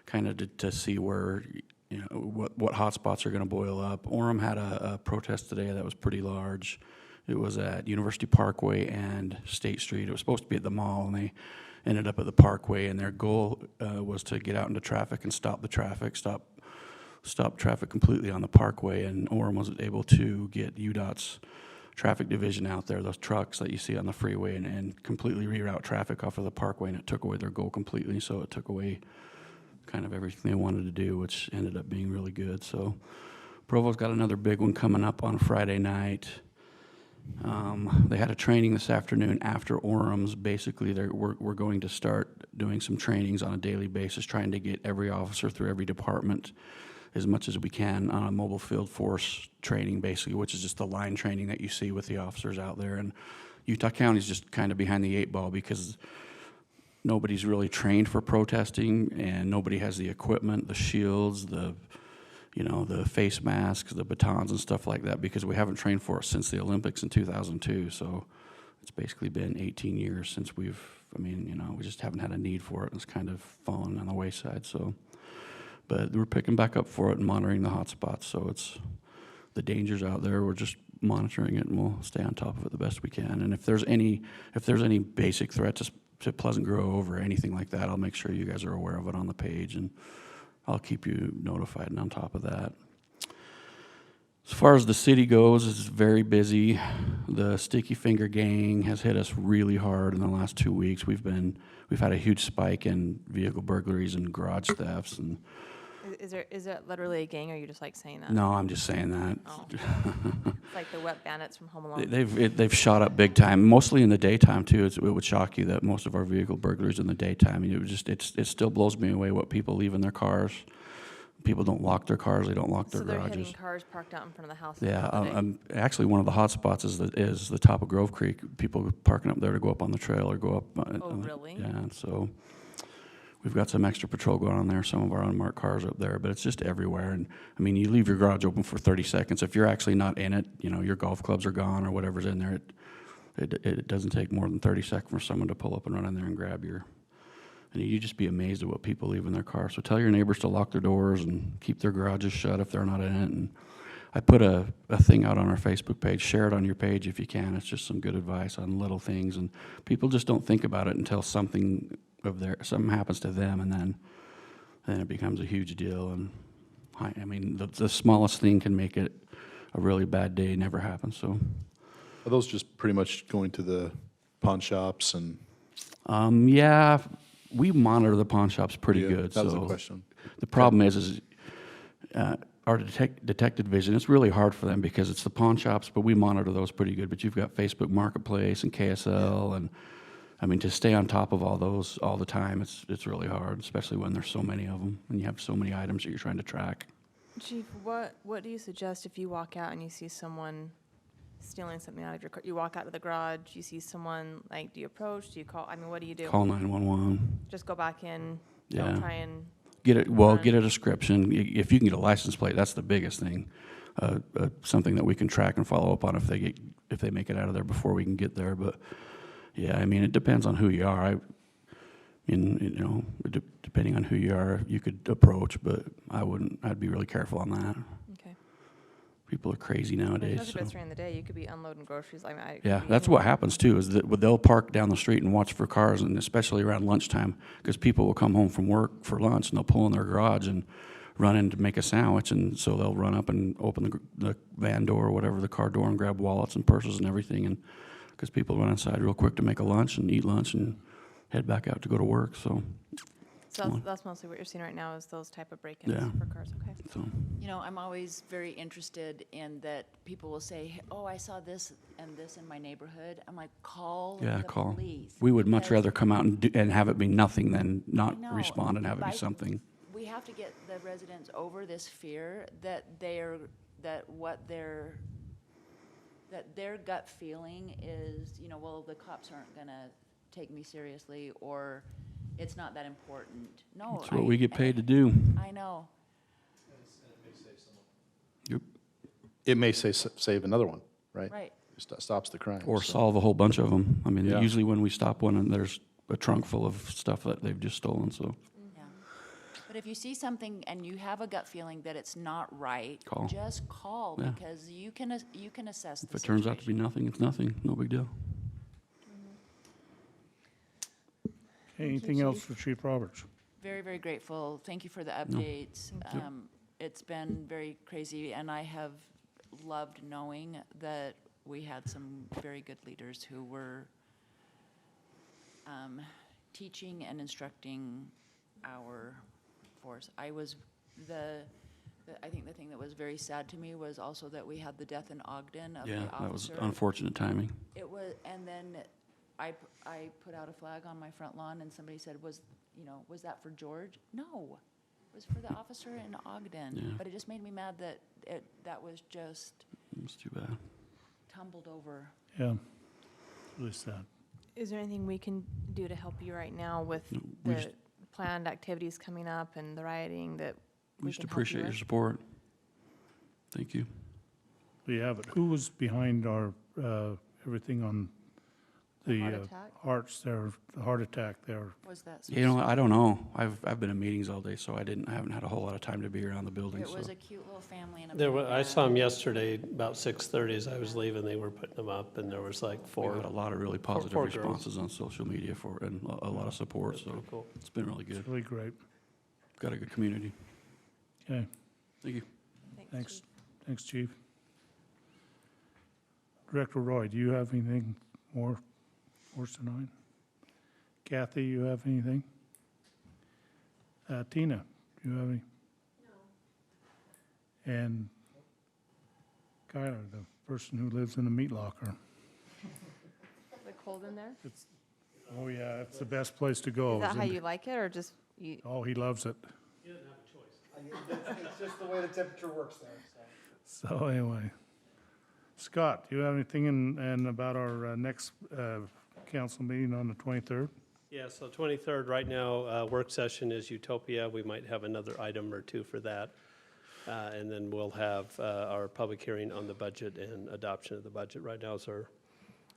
kind of to see where, you know, what hotspots are going to boil up. Orem had a protest today that was pretty large. It was at University Parkway and State Street. It was supposed to be at the mall, and they ended up at the Parkway. And their goal was to get out into traffic and stop the traffic, stop traffic completely on the Parkway, and Orem was able to get UDOT's traffic division out there, those trucks that you see on the freeway, and completely reroute traffic off of the Parkway, and it took away their goal completely. So it took away kind of everything they wanted to do, which ended up being really good. So Provo's got another big one coming up on Friday night. They had a training this afternoon after Orem's. Basically, we're going to start doing some trainings on a daily basis, trying to get every officer through every department as much as we can on a mobile field force training, basically, which is just the line training that you see with the officers out there. And Utah County's just kind of behind the 8 ball because nobody's really trained for protesting, and nobody has the equipment, the shields, the face masks, the batons and stuff like that, because we haven't trained for it since the Olympics in 2002. So it's basically been 18 years since we just haven't had a need for it. It's kind of fallen on the wayside. So, but we're picking back up for it and monitoring the hot spots. So it's the dangers out there. We're just monitoring it, and we'll stay on top of it the best we can. And if there's any basic threat to Pleasant Grove or anything like that, I'll make sure you guys are aware of it on the page, and I'll keep you notified and on top of that. As far as the city goes, it's very busy. The Sticky Finger Gang has hit us really hard in the last 2 weeks. We've had a huge spike in vehicle burglaries and garage thefts. And Is it literally a gang, or are you just like saying that? no, I'm just saying that. Oh. It's like the wet bandits from Home Alone. They've shot up big time, mostly in the daytime too. It would shock you that most of our vehicle burglaries in the daytime. It still blows me away what people leave in their cars. People don't lock their cars. They don't lock their So they're garages. hitting cars parked out in front of the house. Yeah, actually one of the hot spots is the top of Grove Creek. People parking up there to go up on the trail or go up. Oh, really? Yeah, so we've got some extra patrol going on there. Some of our unmarked cars up there, but it's just everywhere. And I mean, you leave your garage open for 30 seconds. If you're actually not in it, your golf clubs are gone or whatever's in there. It doesn't take more than 30 seconds for someone to pull up and run in there and grab your. And you just be amazed at what people leave in their car. So tell your neighbors to lock their doors and keep their garages shut if they're not in it. And I put a thing out on our Facebook page. Share it on your page if you can. It's just some good advice on little things. And people just don't think about it until something happens to them, and then it becomes a huge deal. And I mean, the smallest thing can make it a really bad day. Never happens. So Are those just pretty much going to the pawn shops and? Yeah. We monitor the pawn shops pretty good. That was the question. The problem is our detected vision. It's really hard for them because it's the pawn shops, but we monitor those pretty good. But you've got Facebook Marketplace and KSL, and I mean, to stay on top of all those all the time, it's really hard, especially when there's so many of them and you have so many items that you're trying to track. Chief, what do you suggest if you walk out and you see someone stealing something out of your car? You walk out to the garage, you see someone, like, do you approach, do you call? I mean, what do you do? Call 911. Just go back in, Yeah. don't try and Get a description. If you can get a license plate, that's the biggest thing. Something that we can track and follow up on if they make it out of there before we can get there. But yeah, I mean, it depends on who you are. Depending on who you are, you could approach, but I wouldn't. I'd be really careful on that. Okay. People are crazy nowadays. Especially if it's during the day, you could be unloading groceries. Yeah, that's what happens too, is that they'll park down the street and watch for cars, and especially around lunchtime, because people will come home from work for lunch and they'll pull in their garage and run in to make a sandwich, and so they'll run up and open the van door or whatever, the car door, and grab wallets and purses and everything, and because people run inside real quick to make a lunch and eat lunch and head back out to go to work, so. So that's mostly what you're seeing right now is those type of break-ins Yeah. for cars, okay? So, You know, I'm always very interested in that people will say, oh, I saw this and this in my neighborhood. I'm like, call yeah, the call. police. We would much Because rather come out and have it be nothing than not I know, respond and have it be like, something. We have to get the residents over this fear that their gut feeling is, you know, well, the cops aren't gonna take me seriously, or it's not that important. No. That's what we get paid to do. I know. Yep. It may save another one, right? Right. Stops the crime. Or so. solve a whole bunch of them. I mean, Yeah. usually when we stop one, and there's a trunk full of stuff that they've just stolen, so. Yeah. But if you see something and you have a gut feeling that it's not right, Call. just call, Yeah. because you can assess If the it turns out to be situation. nothing, it's nothing, no big deal. Anything else for Chief Roberts? Very, very grateful. Thank you for the No. updates. It's been very crazy, and I have loved knowing that we had some very good leaders who were teaching and instructing our force. I think the thing that was very sad to me was also that we had the death in Ogden of the Yeah, officer. that was unfortunate timing. It was, and then I put out a flag on my front lawn, and somebody said, was that for George? No, it was for the officer in Ogden. Yeah. But it just made me mad that that was just It was too bad. tumbled over. Yeah, really sad. Is there anything we can do to help you right now with No, we the just- planned activities coming up and the rioting that We we just can help you appreciate your with? support. Thank you. We have it. Who was behind our, everything on The heart the attack? hearts there, the heart attack there? Was that? You know, I don't know. I've been in meetings all day, so I haven't had a whole lot of time to be around the building, It so. was a cute little family in a. I saw them yesterday, about 6:30 as I was leaving, they were putting them up, and there was like We four. had a lot of really positive four girls. responses on social media and a lot of support, That's so pretty cool. it's been really good. It's really great. Got a good community. Okay, Thank you. thanks. Chief. Thanks, Chief. Director Roy, do you have anything more for us tonight? Kathy, you have anything? Tina, do you have any? No. And Kyler, the person who lives in the meat locker. The cold in there? Oh, yeah, it's the best place to go. Is that is how in- you like it, or just you? Oh, he loves it. It's just the way the temperature works there, so. So anyway, Scott, do you have anything in about our next council meeting on the 23rd? Yeah, so 23rd, right now, work session is Utopia. We might have another item or two for that. And then we'll have our public hearing on the budget and adoption of the budget. Right now is our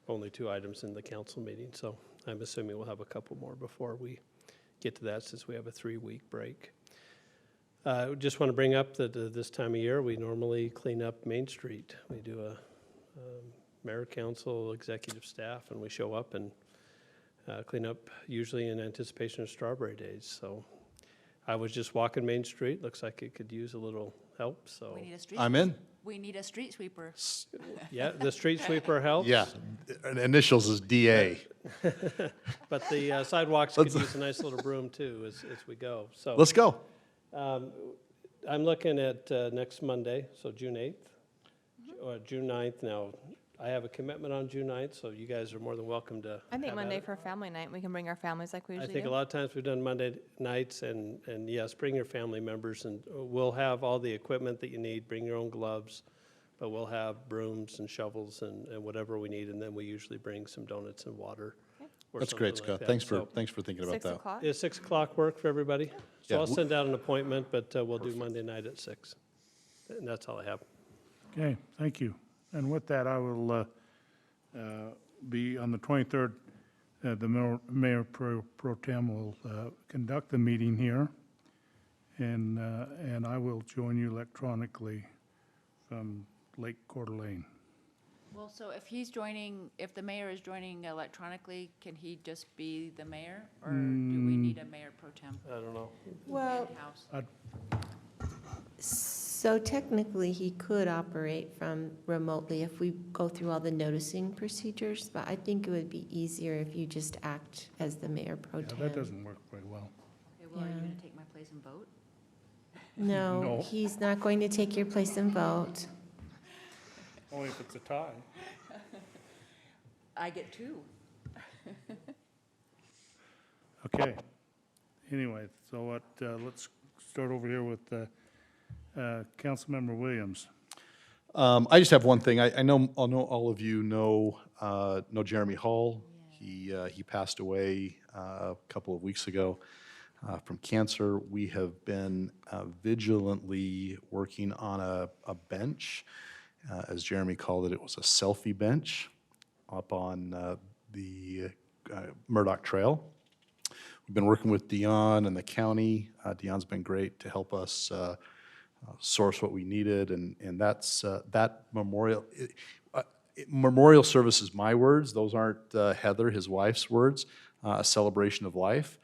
only two items in the council meeting, so I'm assuming we'll have a couple more before we get to that, since we have a 3-week break. Just want to bring up that this time of year, we normally clean up Main Street. We do a mayor, council, executive staff, and we show up and clean up, usually in anticipation of Strawberry Days. So I was just walking Main Street, looks like it could use a little help, so. We need a street. I'm in. We need a street sweeper. Yeah, the street sweeper helps. Yeah, initials is DA. But the sidewalks could use a nice little broom too as we go, so. Let's go. I'm looking at next Monday, so June 8th, or June 9th. Now, I have a commitment on June 9th, so you guys are more than welcome to. I think have Monday at it. for family night, we can bring our families like we I usually think do. a lot of times we've done Monday nights, and yes, bring your family members, and we'll have all the equipment that you need. Bring your own gloves, but we'll have brooms and shovels and whatever we need, and then we usually bring some donuts and water or That's something great, like Scott. that. Thanks So, for thinking about 6 that. o'clock? is 6 o'clock work for everybody? So Yeah, I'll send out an appointment, but we'll do Monday night at 6. And that's all I have. Okay, thank you. And with that, I will be on the 23rd, the Mayor Pro Tem will conduct the meeting here, and I will join you electronically from Lake Coeur d'Alene. Well, so if the mayor is joining electronically, can he just be the mayor? Or do we need a mayor pro tem I don't know. Well, in-house? so technically, he could operate from remotely if we go through all the noticing procedures, but I think it would be easier if you just act as the mayor pro Yeah, tem. that doesn't work very well. Okay, well, are you Yeah. going to take my place and vote? No, No. he's not going to take your place and vote. Only if it's a tie. I get two. Okay. Anyway, so what, let's start over here with Councilmember Williams. I just have one thing. I know all of you know Jeremy Hall. He passed away a couple of weeks ago from cancer. We have been vigilantly working on a bench. As Jeremy called it, it was a selfie bench up on the Murdoch Trail. We've been working with Dion and the county. Dion's been great to help us source what we needed, and that's that memorial. Memorial service is my words. Those aren't Heather, his wife's words. A celebration of life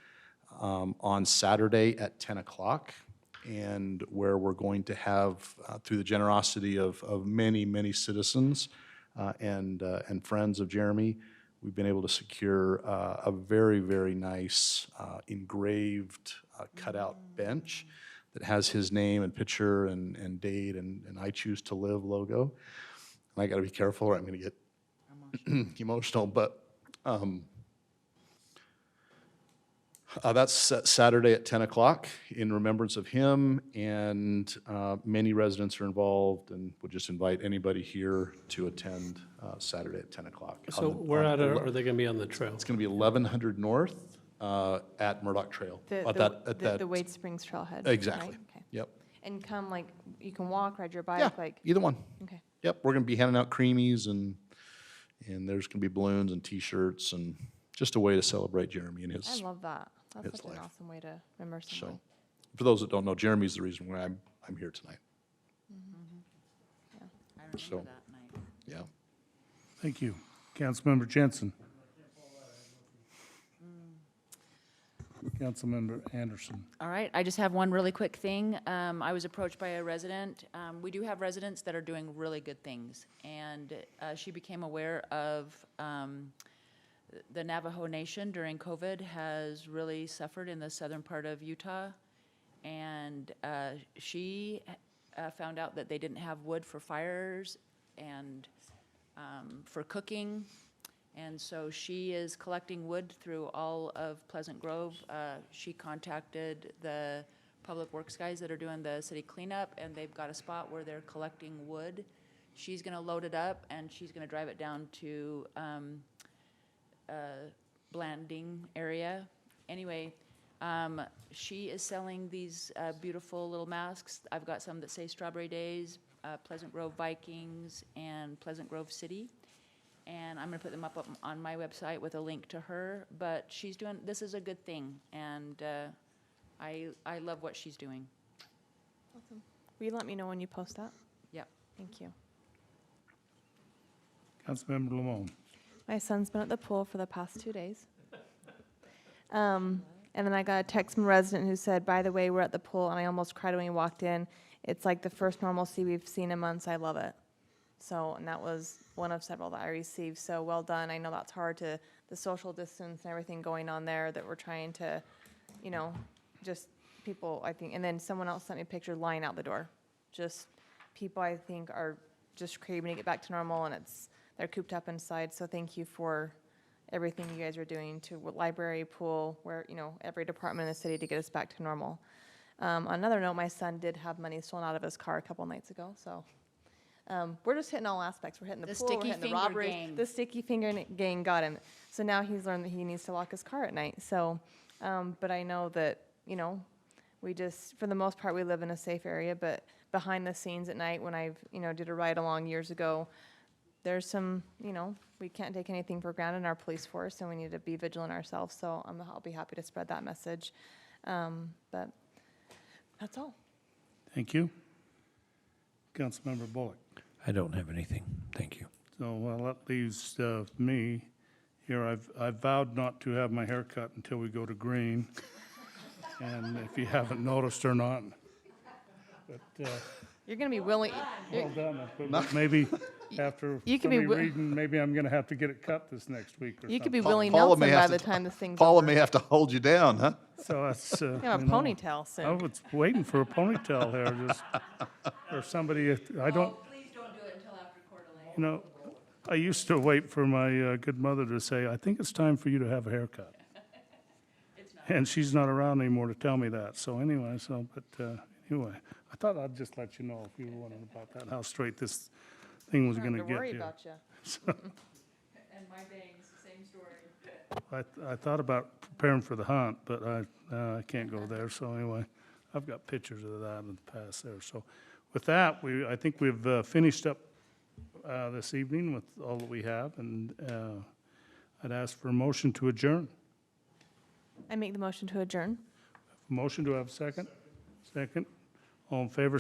on Saturday at 10 o'clock, and where we're going to have, through the generosity of many, many citizens and friends of Jeremy, we've been able to secure a very, very nice engraved cutout bench that has his name and picture and date and I Choose to Live logo. And I got to be careful or I'm going to get emotional, but that's Saturday at 10 o'clock in remembrance of him, and many residents are involved, and would just invite anybody here to attend Saturday at 10 o'clock. So where at are they going to be on the trail? It's going to be 1100 North at Murdoch Trail. The Wade Springs Trailhead. Exactly. right? Okay. Yep. And come, like, you can walk, ride your Yeah, bike, like, either one. okay. Yep, we're going to be handing out creamies, and there's going to be balloons and T-shirts, and just a way to celebrate Jeremy and I his. love that. That's his such an life. awesome way to remember someone. So, for those that don't know, Jeremy's the reason why I'm here tonight. I remember So- that night. Yeah. Thank you. Councilmember Jensen. Councilmember Anderson. All right, I just have one really quick thing. I was approached by a resident. We do have residents that are doing really good things, and she became aware of the Navajo Nation during COVID has really suffered in the southern part of Utah, and she found out that they didn't have wood for fires and for cooking. And so she is collecting wood through all of Pleasant Grove. She contacted the public works guys that are doing the city cleanup, and they've got a spot where they're collecting wood. She's gonna load it up, and she's gonna drive it down to Blanding area. Anyway, she is selling these beautiful little masks. I've got some that say Strawberry Days, Pleasant Grove Vikings, and Pleasant Grove City. And I'm gonna put them up on my website with a link to her, but she's doing, this is a good thing, and I love what she's doing. Awesome. Will you let me know when you post that? Yep. Thank you. Councilmember Lemone. My son's been at the pool for the past 2 days. And then I got a text from a resident who said, by the way, we're at the pool, and I almost cried when he walked in. It's like the first normalcy we've seen in months. I love it. So, and that was one of several that I received. So well done. I know that's hard to, the social distance and everything going on there that we're trying to, you know, just people, I think. And then someone else sent me a picture lying out the door. Just people, I think, are just craving to get back to normal, and they're cooped up inside. So thank you for everything you guys are doing to library, pool, where, you know, every department in the city to get us back to normal. On another note, my son did have money stolen out of his car a couple nights ago, so We're just hitting all aspects. We're hitting the The pool, we're sticky hitting the finger robberies. gang. The sticky finger gang got him. So now he's learned that he needs to lock his car at night. So, but I know that, we just, for the most part, we live in a safe area, but behind the scenes at night, when I've, did a ride along years ago, there's some, we can't take anything for granted in our police force, and we need to be vigilant ourselves. So I'll be happy to spread that message. But that's all. Thank you. Councilmember Bullock. I don't have anything. Thank you. So, well, that leaves me here. I've vowed not to have my hair cut until we go to green. And if you haven't noticed or not, but, You're going to be willing. well done. But maybe after You could be somebody wi- reading, maybe I'm gonna have to get it cut this next week or something. You could be Pa- Willie Paula Nelson may by have the to- time this thing's Paula over. may have to hold you down, huh? So that's, You have a you know, ponytail soon. I was waiting for a ponytail hair, just, or somebody, I don't, Please don't do it until after Coeur d'Alene. you know, I used to wait for my good mother to say, I think it's time for you to have a haircut. And she's not around anymore to tell me that, so anyway, anyway, I thought I'd just let you know if you were wondering about that, how straight this thing was Don't gonna have to get worry here. about you. And my bangs, same story. I thought about preparing for the hunt, but I can't go there, so anyway, I've got pictures of that in the past there. So with that, I think we've finished up this evening with all that we have, and I'd ask for a motion to adjourn. I make the motion to adjourn. Motion, do I have a second? Second. All in favor,